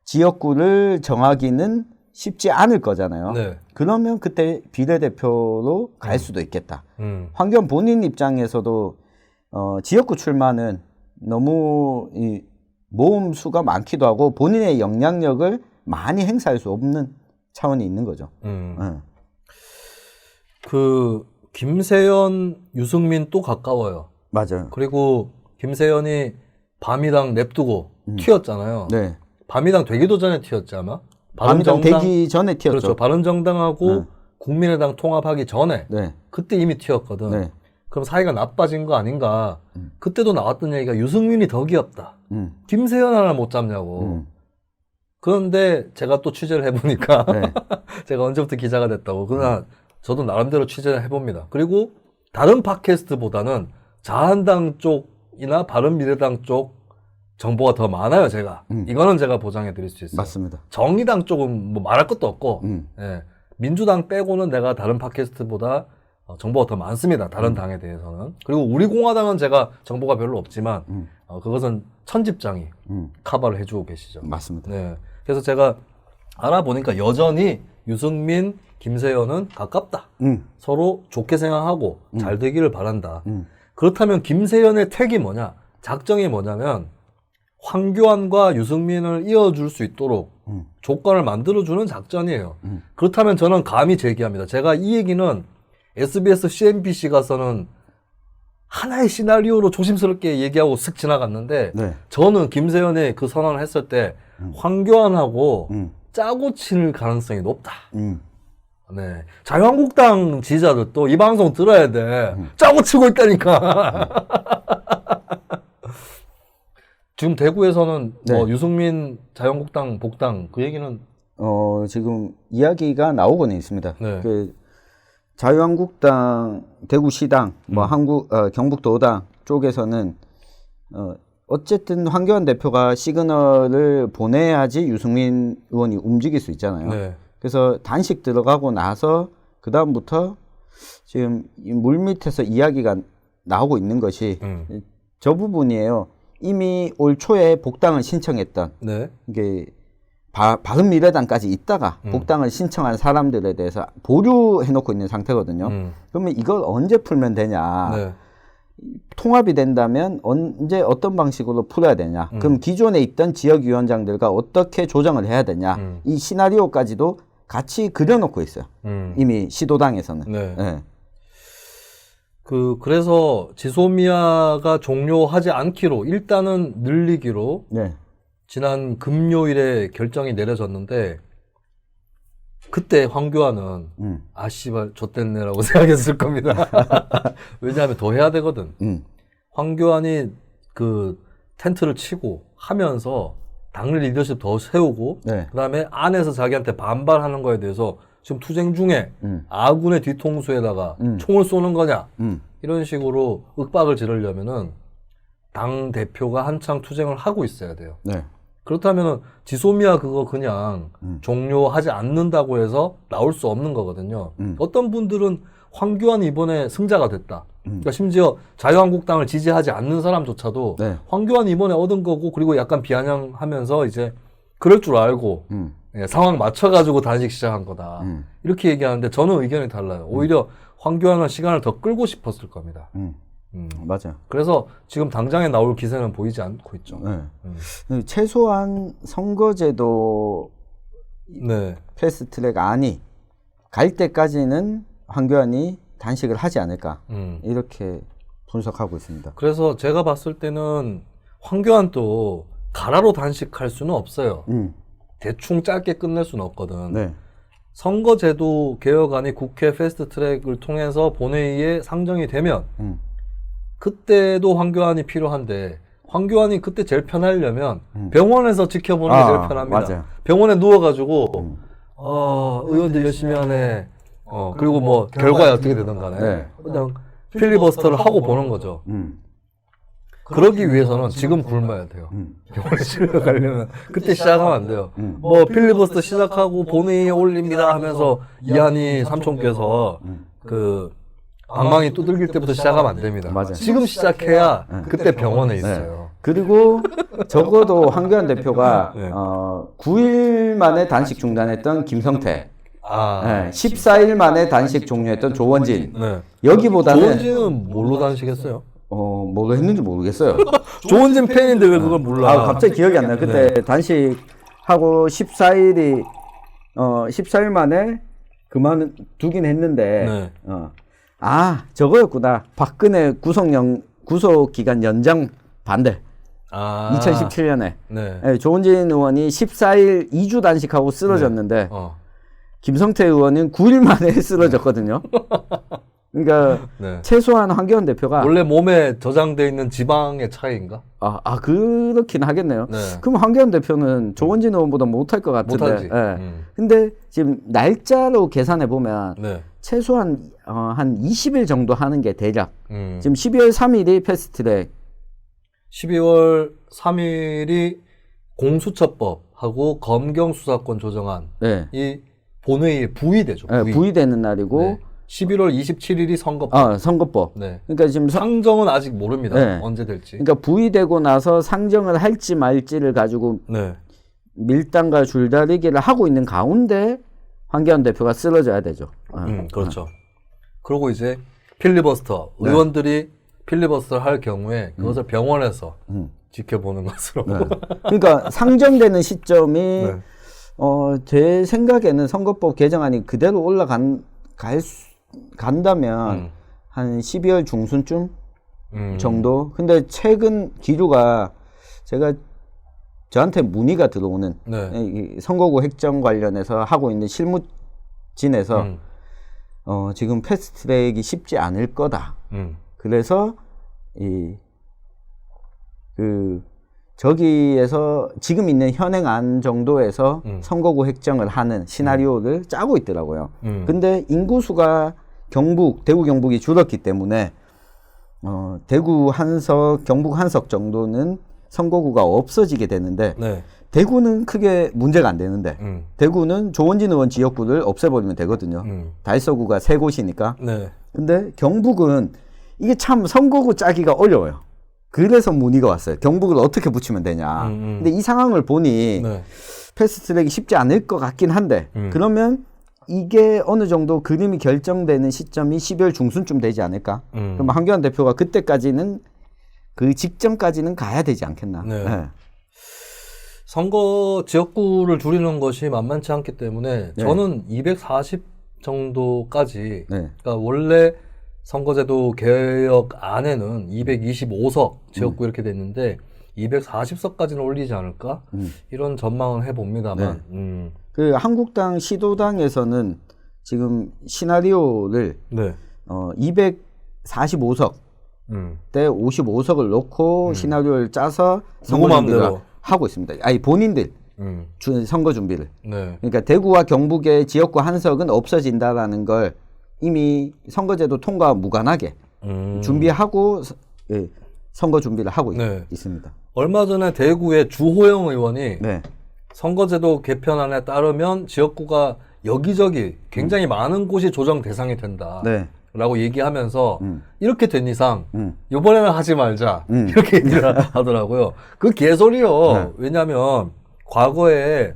지역구를 정하기는 쉽지 않을 거잖아요. 그러면 그때 비례대표로 갈 수도 있겠다. 황교안 본인 입장에서도 지역구 출마는 너무 이 모험 수가 많기도 하고 본인의 영향력을 많이 행사할 수 없는 차원이 있는 거죠. 그 김세연, 유승민 또 가까워요. 맞아요. 그리고 김세연이 밤이당 냅두고 튀었잖아요. 네. 밤이당 되기도 전에 튀었지 아마. 밤이당 되기 전에 튀었죠. 그렇죠. 바른정당하고 국민의당 통합하기 전에 네. 그때 이미 튀었거든. 네. 그럼 사이가 나빠진 거 아닌가. 그때도 나왔던 얘기가 유승민이 더 귀엽다. 김세연 하나 못 잡냐고. 그런데 제가 또 취재를 해보니까 네. 제가 언제부터 기자가 됐다고. 그러나 저도 나름대로 취재를 해봅니다. 그리고 다른 팟캐스트보다는 자한당 쪽이나 바른미래당 쪽 정보가 더 많아요, 제가. 이거는 제가 보장해 드릴 수 있어요. 맞습니다. 정의당 쪽은 뭐 말할 것도 없고, 예. 민주당 빼고는 내가 다른 팟캐스트보다 정보가 더 많습니다. 다른 당에 대해서는. 그리고 우리 공화당은 제가 정보가 별로 없지만, 그것은 천집장이 커버를 해주고 계시죠. 맞습니다. 네. 그래서 제가 알아보니까 여전히 유승민, 김세연은 가깝다. 서로 좋게 생각하고 잘 되기를 바란다. 그렇다면 김세연의 택이 뭐냐? 작정이 뭐냐면 황교안과 유승민을 이어줄 수 있도록 조건을 만들어주는 작전이에요. 그렇다면 저는 감히 제기합니다. 제가 이 얘기는 SBS, CNBC 가서는 하나의 시나리오로 조심스럽게 얘기하고 쓱 지나갔는데 네. 저는 김세연의 그 선언을 했을 때 황교안하고 짜고 칠 가능성이 높다. 네. 자유한국당 지지자들도 이 방송 들어야 돼. 짜고 치고 있다니까. 지금 대구에서는 네. 뭐 유승민 자유한국당 복당 그 얘기는 지금 이야기가 나오고는 있습니다. 네. 그 자유한국당 대구시당, 뭐 경북도당 쪽에서는 어쨌든 황교안 대표가 시그널을 보내야지 유승민 의원이 움직일 수 있잖아요. 네. 그래서 단식 들어가고 나서 그 다음부터 지금 이 물밑에서 이야기가 나오고 있는 것이 저 부분이에요. 이미 올 초에 복당을 신청했던 네. 이게 바른미래당까지 있다가 복당을 신청한 사람들에 대해서 보류해놓고 있는 상태거든요. 그러면 이걸 언제 풀면 되냐? 네. 통합이 된다면 언제 어떤 방식으로 풀어야 되냐? 그럼 기존에 있던 지역위원장들과 어떻게 조정을 해야 되냐? 이 시나리오까지도 같이 그려놓고 있어요. 이미 시도당에서는. 네. 네. 그래서 지소미아가 종료하지 않기로 일단은 늘리기로 네. 지난 금요일에 결정이 내려졌는데 그때 황교안은 아 씨발 좆됐네라고 생각했을 겁니다. 왜냐하면 더 해야 되거든. 황교안이 그 텐트를 치고 하면서 당 리더십 더 세우고 네. 그다음에 안에서 자기한테 반발하는 거에 대해서 지금 투쟁 중에 아군의 뒤통수에다가 총을 쏘는 거냐 이런 식으로 윽박을 지르려면은 당 대표가 한창 투쟁을 하고 있어야 돼요. 네. 그렇다면은 지소미아 그거 그냥 종료하지 않는다고 해서 나올 수 없는 거거든요. 어떤 분들은 황교안이 이번에 승자가 됐다. 그러니까 심지어 자유한국당을 지지하지 않는 사람조차도 네. 황교안이 이번에 얻은 거고 그리고 약간 비아냥하면서 이제 그럴 줄 알고 예, 상황 맞춰가지고 단식 시작한 거다. 이렇게 얘기하는데 저는 의견이 달라요. 오히려 황교안은 시간을 더 끌고 싶었을 겁니다. 맞아요. 그래서 지금 당장에 나올 기세는 보이지 않고 있죠. 네. 최소한 선거제도 네. 패스트트랙 안이 갈 때까지는 황교안이 단식을 하지 않을까 이렇게 분석하고 있습니다. 그래서 제가 봤을 때는 황교안도 가라로 단식할 수는 없어요. 대충 짧게 끝낼 수는 없거든. 네. 선거제도 개혁안이 국회 패스트트랙을 통해서 본회의에 상정이 되면 그때도 황교안이 필요한데 황교안이 그때 제일 편하려면 병원에서 지켜보는 게 제일 편합니다. 맞아요. 병원에 누워가지고 의원들 열심히 하네. 그리고 뭐 결과에 어떻게 되든 간에 네. 그냥 필리버스터를 하고 보는 거죠. 그러기 위해서는 지금 굶어야 돼요. 병원에 실려 가려면 그때 시작하면 안 돼요. 뭐 필리버스터 시작하고 본회의에 올립니다 하면서 이한이 삼촌께서 그 방망이 두들길 때부터 시작하면 안 됩니다. 맞아요. 지금 시작해야 그때 병원에 있어요. 그리고 적어도 황교안 대표가 네. 9일 만에 단식 중단했던 김성태, 아, 14일 만에 단식 종료했던 조원진. 네. 여기보다는 조원진은 뭘로 단식했어요? 뭐로 했는지 모르겠어요. 조원진 팬인데 왜 그걸 몰라? 갑자기 기억이 안 나요. 그때 단식하고 14일 만에 그만두긴 했는데, 저거였구나. 박근혜 구속 기간 연장 반대. 2017년에. 네, 조원진 의원이 14일 2주 단식하고 쓰러졌는데, 김성태 의원은 9일 만에 쓰러졌거든요. 그러니까 최소한 황교안 대표가 원래 몸에 저장돼 있는 지방의 차이인가? 그렇긴 하겠네요. 그럼 황교안 대표는 조원진 의원보다 못할 것 같은데. 못하지. 근데 지금 날짜로 계산해 보면 최소한 한 20일 정도 하는 게 대략. 지금 12월 3일이 패스트트랙. 12월 3일이 공수처법하고 검경수사권 조정안 이 본회의에 부의되죠. 부의되는 날이고 11월 27일이 선거법. 선거법. 그러니까 지금 상정은 아직 모릅니다. 언제 될지. 그러니까 부의되고 나서 상정을 할지 말지를 가지고 밀당과 줄다리기를 하고 있는 가운데 황교안 대표가 쓰러져야 되죠. 그렇죠. 그리고 이제 필리버스터 의원들이 필리버스터를 할 경우에 그것을 병원에서 지켜보는 것으로. 그러니까 상정되는 시점이 제 생각에는 선거법 개정안이 그대로 간다면 한 12월 중순쯤 정도. 근데 최근 기류가 저한테 문의가 들어오는 이 선거구 획정 관련해서 하고 있는 실무진에서 지금 패스트트랙이 쉽지 않을 거다. 그래서 저기에서 지금 있는 현행안 정도에서 선거구 획정을 하는 시나리오를 짜고 있더라고요. 근데 인구수가 대구 경북이 줄었기 때문에 대구 한석, 경북 한석 정도는 선거구가 없어지게 되는데 대구는 크게 문제가 안 되는데 대구는 조원진 의원 지역구를 없애버리면 되거든요. 달서구가 3곳이니까. 근데 경북은 이게 참 선거구 짜기가 어려워요. 그래서 문의가 왔어요. 경북을 어떻게 붙이면 되냐. 근데 이 상황을 보니 패스트트랙이 쉽지 않을 것 같긴 한데 그러면 이게 어느 정도 그림이 결정되는 시점이 12월 중순쯤 되지 않을까? 그럼 황교안 대표가 그때까지는 그 직전까지는 가야 되지 않겠나? 선거 지역구를 줄이는 것이 만만치 않기 때문에 저는 240 정도까지 그러니까 원래 선거제도 개혁 안에는 225석 지역구 이렇게 됐는데 240석까지는 올리지 않을까? 이런 전망을 해봅니다만. 그 한국당 시도당에서는 지금 시나리오를 245석 때 55석을 놓고 시나리오를 짜서 선거 준비를 하고 있습니다. 아니 본인들 선거 준비를. 그러니까 대구와 경북의 지역구 한석은 없어진다라는 걸 이미 선거제도 통과 무관하게 준비하고 선거 준비를 하고 있습니다. 얼마 전에 대구의 주호영 의원이 선거제도 개편안에 따르면 지역구가 여기저기 굉장히 많은 곳이 조정 대상이 된다. 라고 얘기하면서 이렇게 된 이상 이번에는 하지 말자 이렇게 얘기를 하더라고요. 그 개소리요. 왜냐하면 과거에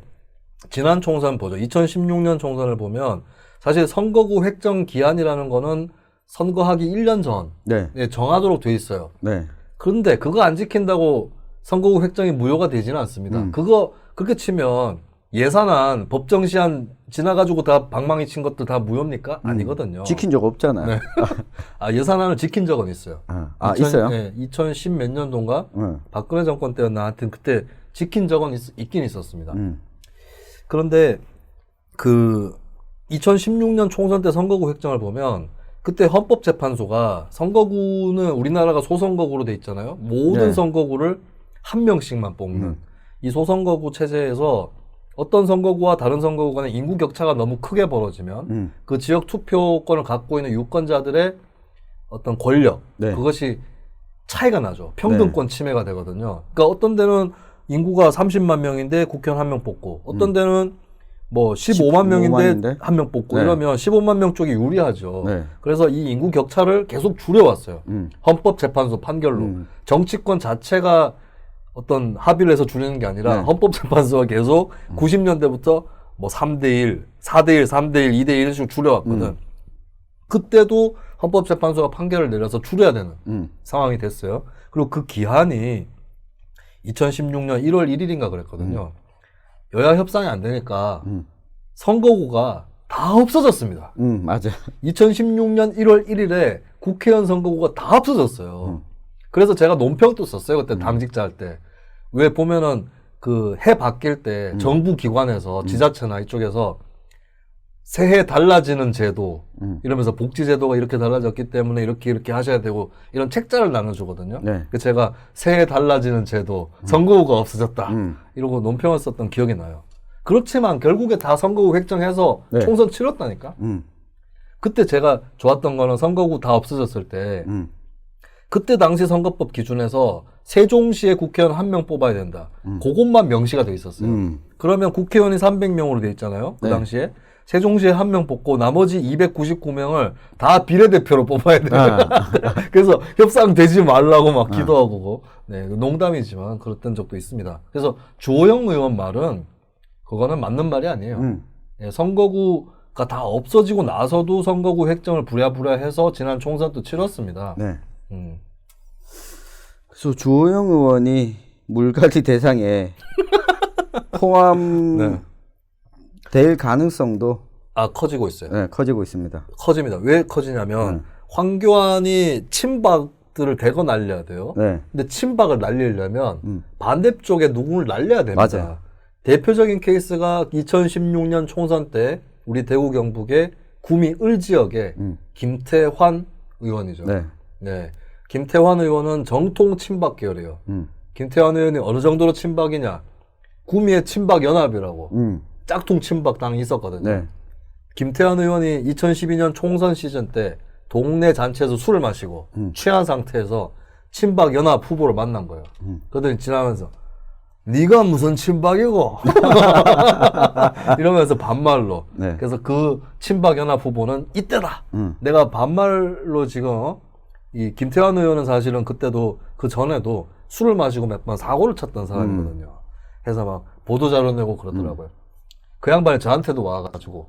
지난 총선 보죠. 2016년 총선을 보면 사실 선거구 획정 기한이라는 거는 선거하기 1년 전 정하도록 돼 있어요. 그런데 그거 안 지킨다고 선거구 획정이 무효가 되지는 않습니다. 그거 그렇게 치면 예산안, 법정시한 지나가지고 다 방망이 친 것도 다 무효입니까? 아니거든요. 지킨 적 없잖아요. 예산안을 지킨 적은 있어요. 있어요? 2010 몇 년도인가? 박근혜 정권 때였나? 하여튼 그때 지킨 적은 있긴 있었습니다. 그런데 그 2016년 총선 때 선거구 획정을 보면 그때 헌법재판소가 선거구는 우리나라가 소선거구로 돼 있잖아요. 모든 선거구를 한 명씩만 뽑는 이 소선거구 체제에서 어떤 선거구와 다른 선거구 간의 인구 격차가 너무 크게 벌어지면 그 지역 투표권을 갖고 있는 유권자들의 어떤 권력 그것이 차이가 나죠. 평등권 침해가 되거든요. 그러니까 어떤 데는 인구가 30만 명인데 국회의원 1명 뽑고 어떤 데는 뭐 15만 명인데 1명 뽑고 이러면 15만 명 쪽이 유리하죠. 그래서 이 인구 격차를 계속 줄여왔어요. 헌법재판소 판결로. 정치권 자체가 어떤 합의를 해서 줄이는 게 아니라 헌법재판소가 계속 90년대부터 뭐 3대1, 4대1, 3대1, 2대1 이런 식으로 줄여왔거든. 그때도 헌법재판소가 판결을 내려서 줄여야 되는 상황이 됐어요. 그리고 그 기한이 2016년 1월 1일인가 그랬거든요. 여야 협상이 안 되니까 선거구가 다 없어졌습니다. 맞아. 2016년 1월 1일에 국회의원 선거구가 다 없어졌어요. 그래서 제가 논평도 썼어요. 그때 당직자 할 때. 왜 보면은 그 해 바뀔 때 정부 기관에서 지자체나 이쪽에서 새해 달라지는 제도 이러면서 복지제도가 이렇게 달라졌기 때문에 이렇게 하셔야 되고 이런 책자를 나눠주거든요. 네. 그 제가 새해 달라지는 제도, 선거구가 없어졌다 이러고 논평을 썼던 기억이 나요. 그렇지만 결국에 다 선거구 획정해서 네. 총선 치렀다니까. 그때 제가 좋았던 거는 선거구 다 없어졌을 때 그때 당시 선거법 기준에서 세종시에 국회의원 1명 뽑아야 된다. 그것만 명시가 돼 있었어요. 그러면 국회의원이 300명으로 돼 있잖아요. 그 네. 당시에. 세종시에 1명 뽑고 나머지 299명을 다 비례대표로 뽑아야 돼요. 그래서 협상되지 말라고 막 기도하고. 네, 농담이지만 그랬던 적도 있습니다. 그래서 주호영 의원 말은 그거는 맞는 말이 아니에요. 예, 선거구가 다 없어지고 나서도 선거구 획정을 부랴부랴 해서 지난 총선도 치렀습니다. 네. 그래서 주호영 의원이 물갈이 대상에 포함될 가능성도 커지고 있어요. 네, 커지고 있습니다. 커집니다. 왜 커지냐면 황교안이 친박들을 대거 날려야 돼요. 네. 근데 친박을 날리려면 반대쪽에 누구를 날려야 됩니다. 맞아요. 대표적인 케이스가 2016년 총선 때 우리 대구 경북의 구미 을 지역의 김태환 의원이죠. 네. 네. 김태환 의원은 정통 친박 계열이에요. 김태환 의원이 어느 정도로 친박이냐? 구미의 친박 연합이라고 짝퉁 친박 당이 있었거든요. 네. 김태환 의원이 2012년 총선 시즌 때 동네 잔치에서 술을 마시고 취한 상태에서 친박 연합 후보를 만난 거예요. 그러더니 지나면서 네가 무슨 친박이고 이러면서 반말로. 네. 그래서 그 친박 연합 후보는 이때다. 내가 반말로 지금 이 김태환 의원은 사실은 그때도 그 전에도 술을 마시고 몇 번 사고를 쳤던 사람이거든요. 그래서 막 보도자료 내고 그러더라고요. 그 양반이 저한테도 와가지고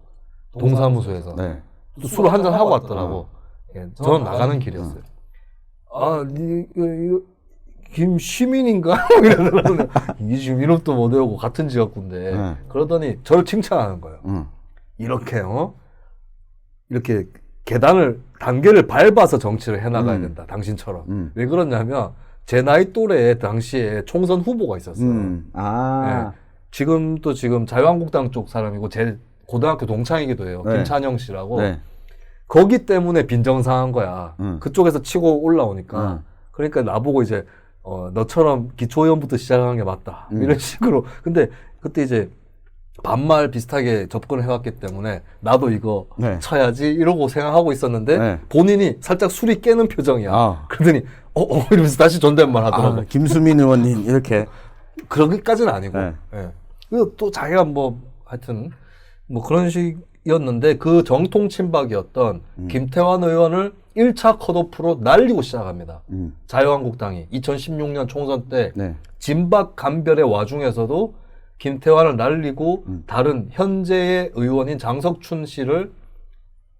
동사무소에서 네. 또 술을 한잔 하고 왔더라고. 예, 저는 나가는 길이었어요. 이거 김시민인가? 이러더라고요. 이 지금 이름도 못 외우고 같은 지역구인데. 그러더니 저를 칭찬하는 거예요. 이렇게, 이렇게 단계를 밟아서 정치를 해나가야 된다. 당신처럼. 왜 그러냐면, 제 나이 또래에 당시에 총선 후보가 있었어요. 예, 지금 자유한국당 쪽 사람이고, 제 고등학교 동창이기도 해요. 네. 김찬영 씨라고. 네. 거기 때문에 빈정상한 거야. 그쪽에서 치고 올라오니까. 그러니까 나보고 이제, 너처럼 기초의원부터 시작한 게 맞다. 이런 식으로. 근데 그때 이제 반말 비슷하게 접근을 해왔기 때문에 나도 이거 네. 쳐야지 이러고 생각하고 있었는데 네. 본인이 살짝 술이 깨는 표정이야. 그 그러더니 이러면서 다시 존댓말 하더라고. 김수민 의원님 이렇게. 그러기까지는 아니고. 네. 예. 그리고 또 자기가 하여튼 그런 식이었는데 그 정통 친박이었던 김태환 의원을 1차 컷오프로 날리고 시작합니다. 자유한국당이 2016년 총선 때 네. 진박 간별의 와중에서도 김태환을 날리고 다른 현재의 의원인 장석춘 씨를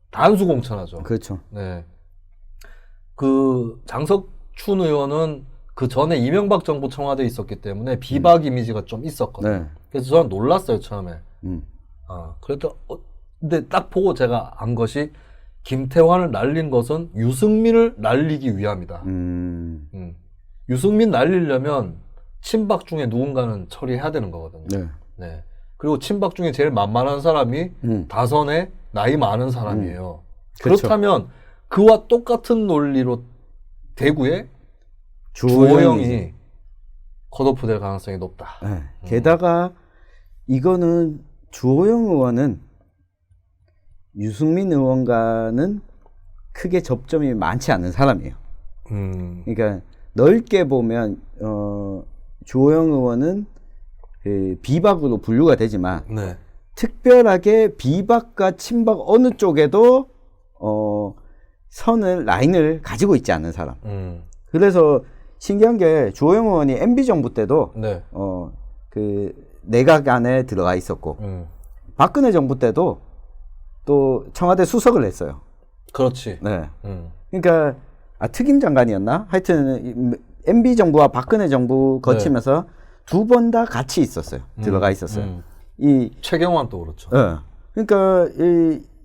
단수 공천하죠. 그렇죠. 네. 그 장석춘 의원은 그 전에 이명박 정부 청와대에 있었기 때문에 비박 이미지가 좀 있었거든요. 네. 그래서 저는 놀랐어요, 처음에. 그래도 근데 딱 보고 제가 안 것이 김태환을 날린 것은 유승민을 날리기 위함이다. 유승민 날리려면 친박 중에 누군가는 처리해야 되는 거거든요. 네. 네. 그리고 친박 중에 제일 만만한 사람이 다선에 나이 많은 사람이에요. 그렇죠. 그렇다면 그와 똑같은 논리로 대구에 주호영이 주호영이 컷오프 될 가능성이 높다. 네. 게다가 이거는 주호영 의원은 유승민 의원과는 크게 접점이 많지 않은 사람이에요. 그러니까 넓게 보면 주호영 의원은 비박으로 분류가 되지만 네. 특별하게 비박과 친박 어느 쪽에도 라인을 가지고 있지 않은 사람. 그래서 신기한 게 주호영 의원이 MB 정부 때도 네. 그 내각 안에 들어가 있었고 박근혜 정부 때도 또 청와대 수석을 했어요. 그렇지. 네. 그러니까 특임 장관이었나? 하여튼 MB 정부와 박근혜 정부 거치면서 두 번 다 같이 있었어요. 들어가 있었어요. 이 최경환도 그렇죠. 그러니까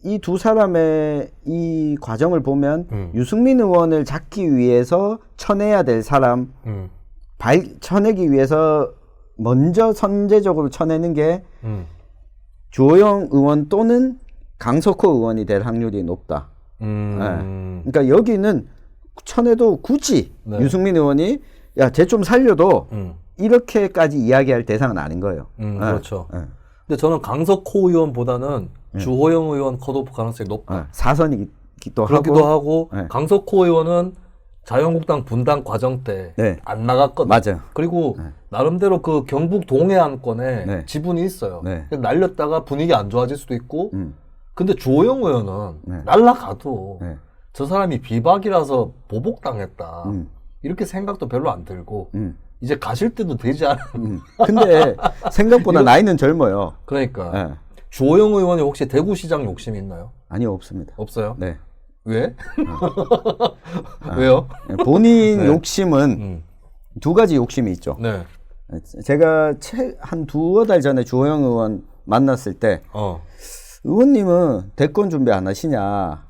이 두 사람의 이 과정을 보면 유승민 의원을 잡기 위해서 쳐내야 될 사람, 쳐내기 위해서 먼저 선제적으로 쳐내는 게 주호영 의원 또는 강석호 의원이 될 확률이 높다. 그러니까 여기는 쳐내도 굳이 유승민 의원이 야, 쟤 좀 살려도 이렇게까지 이야기할 대상은 아닌 거예요. 그렇죠. 근데 저는 강석호 의원보다는 주호영 의원 컷오프 가능성이 높다. 사선이기도 그렇기도 하고 네. 강석호 의원은 자유한국당 분당 과정 때 안 나갔거든요. 맞아요. 그리고 나름대로 그 경북 동해안권에 지분이 있어요. 날렸다가 분위기 안 좋아질 수도 있고 근데 주호영 의원은 날라가도 저 사람이 비박이라서 보복당했다. 이렇게 생각도 별로 안 들고 이제 가실 때도 되지 않아. 근데 생각보다 나이는 젊어요. 그러니까 주호영 의원이 혹시 대구시장 욕심이 있나요? 아니요, 없습니다. 없어요? 네. 왜? 왜요? 본인 욕심은 두 가지 욕심이 있죠. 네. 제가 한 두어 달 전에 주호영 의원 만났을 때 의원님은 대권 준비 안 하시냐.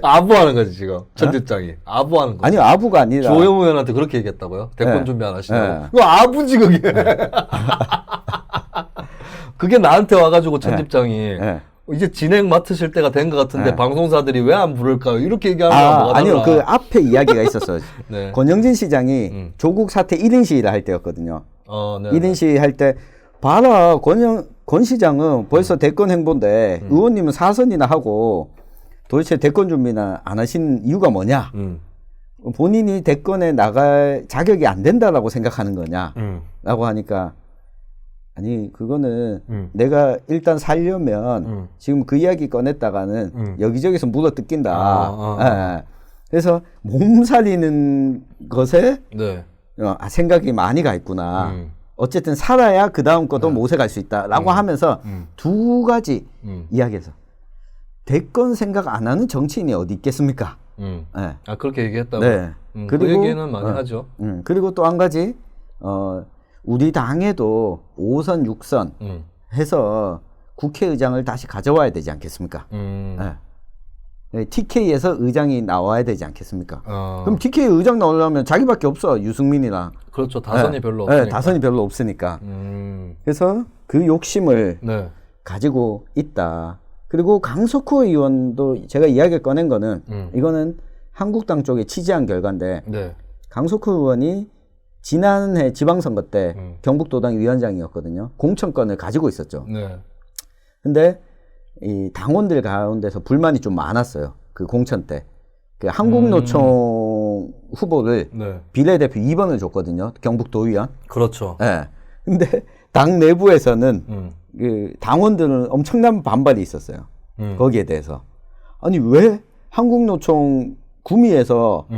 아부하는 거지 지금 전집장이 아부하는 거. 아니요, 아부가 아니라 주호영 의원한테 그렇게 얘기했다고요? 대권 준비 안 하시냐고. 이거 아부지 그게. 그게 나한테 와가지고 전집장이 이제 진행 맡으실 때가 된 것 같은데 방송사들이 왜 안 부를까요? 이렇게 얘기하는 거 뭐가 달라? 아니요, 그 앞에 이야기가 있었어요. 네. 권영진 시장이 조국 사태 1인 시위를 할 때였거든요. 네. 1인 시위 할 때 봐라, 권 시장은 벌써 대권 행보인데 의원님은 사선이나 하고 도대체 대권 준비나 안 하신 이유가 뭐냐? 본인이 대권에 나갈 자격이 안 된다라고 생각하는 거냐? 라고 하니까 아니 그거는 내가 일단 살려면 지금 그 이야기 꺼냈다가는 여기저기서 물어 뜯긴다. 그래서 몸살리는 것에 생각이 많이 가 있구나. 어쨌든 살아야 그 다음 것도 못해 갈 수 있다라고 하면서 두 가지 이야기해서 대권 생각 안 하는 정치인이 어디 있겠습니까? 그렇게 얘기했다고. 네. 그 얘기는 많이 하죠. 그리고 또 한 가지 우리 당에도 5선, 6선 해서 국회의장을 다시 가져와야 되지 않겠습니까? TK에서 의장이 나와야 되지 않겠습니까? 그럼 TK 의장 나오려면 자기밖에 없어, 유승민이랑. 그렇죠. 다선이 별로 없으니까. 다선이 별로 없으니까. 그래서 그 욕심을 가지고 있다. 그리고 강석호 의원도 제가 이야기를 꺼낸 거는 이거는 한국당 쪽에 취재한 결과인데 강석호 의원이 지난해 지방선거 때 경북도당 위원장이었거든요. 공천권을 가지고 있었죠. 근데 이 당원들 가운데서 불만이 좀 많았어요. 그 공천 때. 그 한국노총 후보를 비례대표 2번을 줬거든요. 경북도의원. 그렇죠. 네. 근데 당 내부에서는 그 당원들은 엄청난 반발이 있었어요. 거기에 대해서. 아니, 왜 한국노총 구미에서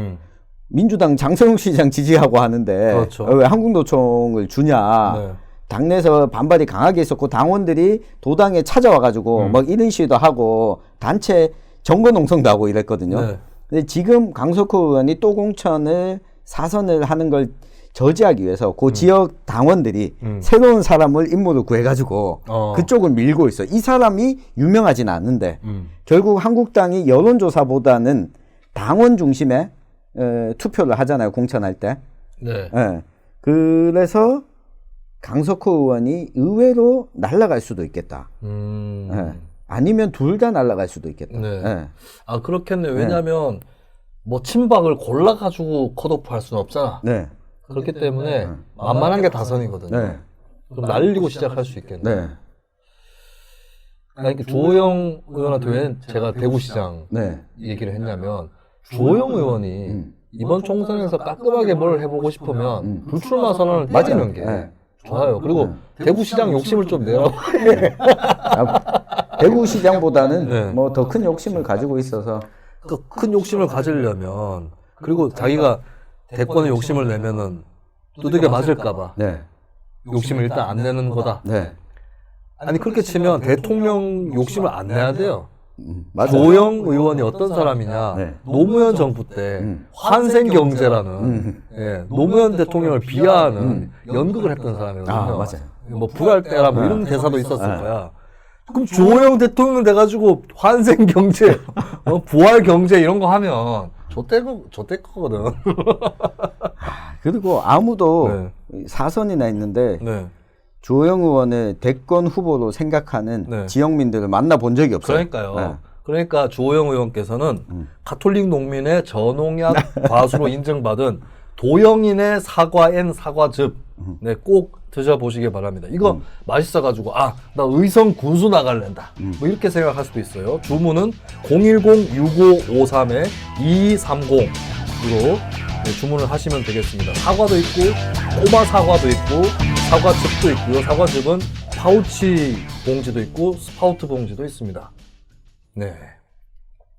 민주당 장성욱 시장 지지하고 하는데 왜 한국노총을 주냐. 당내에서 반발이 강하게 있었고 당원들이 도당에 찾아와가지고 막 이런 시위도 하고 단체 정거농성도 하고 이랬거든요. 근데 지금 강석호 의원이 또 공천을 사선을 하는 걸 저지하기 위해서 그 지역 당원들이 새로운 사람을 인물을 구해가지고 그쪽을 밀고 있어요. 이 사람이 유명하진 않는데 결국 한국당이 여론조사보다는 당원 중심의 투표를 하잖아요. 공천할 때. 그래서 강석호 의원이 의외로 날아갈 수도 있겠다. 아니면 둘 다 날아갈 수도 있겠다. 그렇겠네. 왜냐하면 뭐 친박을 골라가지고 컷오프 할 수는 없잖아. 그렇기 때문에 만만한 게 다선이거든요. 그럼 날리고 시작할 수 있겠네. 아니, 주호영 의원한테 왜 제가 대구시장 얘기를 했냐면 주호영 의원이 이번 총선에서 깔끔하게 뭘 해보고 싶으면 불출마 선언을 떼지는 게 좋아요. 그리고 대구시장 욕심을 좀 내라고. 대구시장보다는 뭐 더 큰 욕심을 가지고 있어서 큰 욕심을 가지려면 그리고 자기가 대권의 욕심을 내면은 두들겨 맞을까봐 욕심을 일단 안 내는 거다. 아니 그렇게 치면 대통령 욕심을 안 내야 돼요. 맞아요. 조영 의원이 어떤 사람이냐. 네. 노무현 정부 때 환생경제라는 예, 노무현 대통령을 비하하는 연극을 했던 사람이거든요. 아, 맞아요. 뭐 불알 때라 뭐 이런 대사도 있었을 거야. 그럼 조영 대통령 돼가지고 환생경제, 부활경제 이런 거 하면 저때 거거든. 그리고 아무도 네. 4선이나 있는데 네. 조영 의원의 대권 후보로 생각하는 네. 지역민들을 만나본 적이 없어요. 그러니까요. 네. 그러니까 조영 의원께서는 가톨릭 농민의 저농약 과수로 인증받은 도영인의 사과엔 사과즙 네, 꼭 드셔보시기 바랍니다. 이거 맛있어가지고 나 의성 군수 나갈랜다 뭐 이렇게 생각할 수도 있어요. 주문은 010-6553-2230으로 네, 주문을 하시면 되겠습니다. 사과도 있고 꼬마 사과도 있고 사과즙도 있고요. 사과즙은 파우치 봉지도 있고 스파우트 봉지도 있습니다. 네.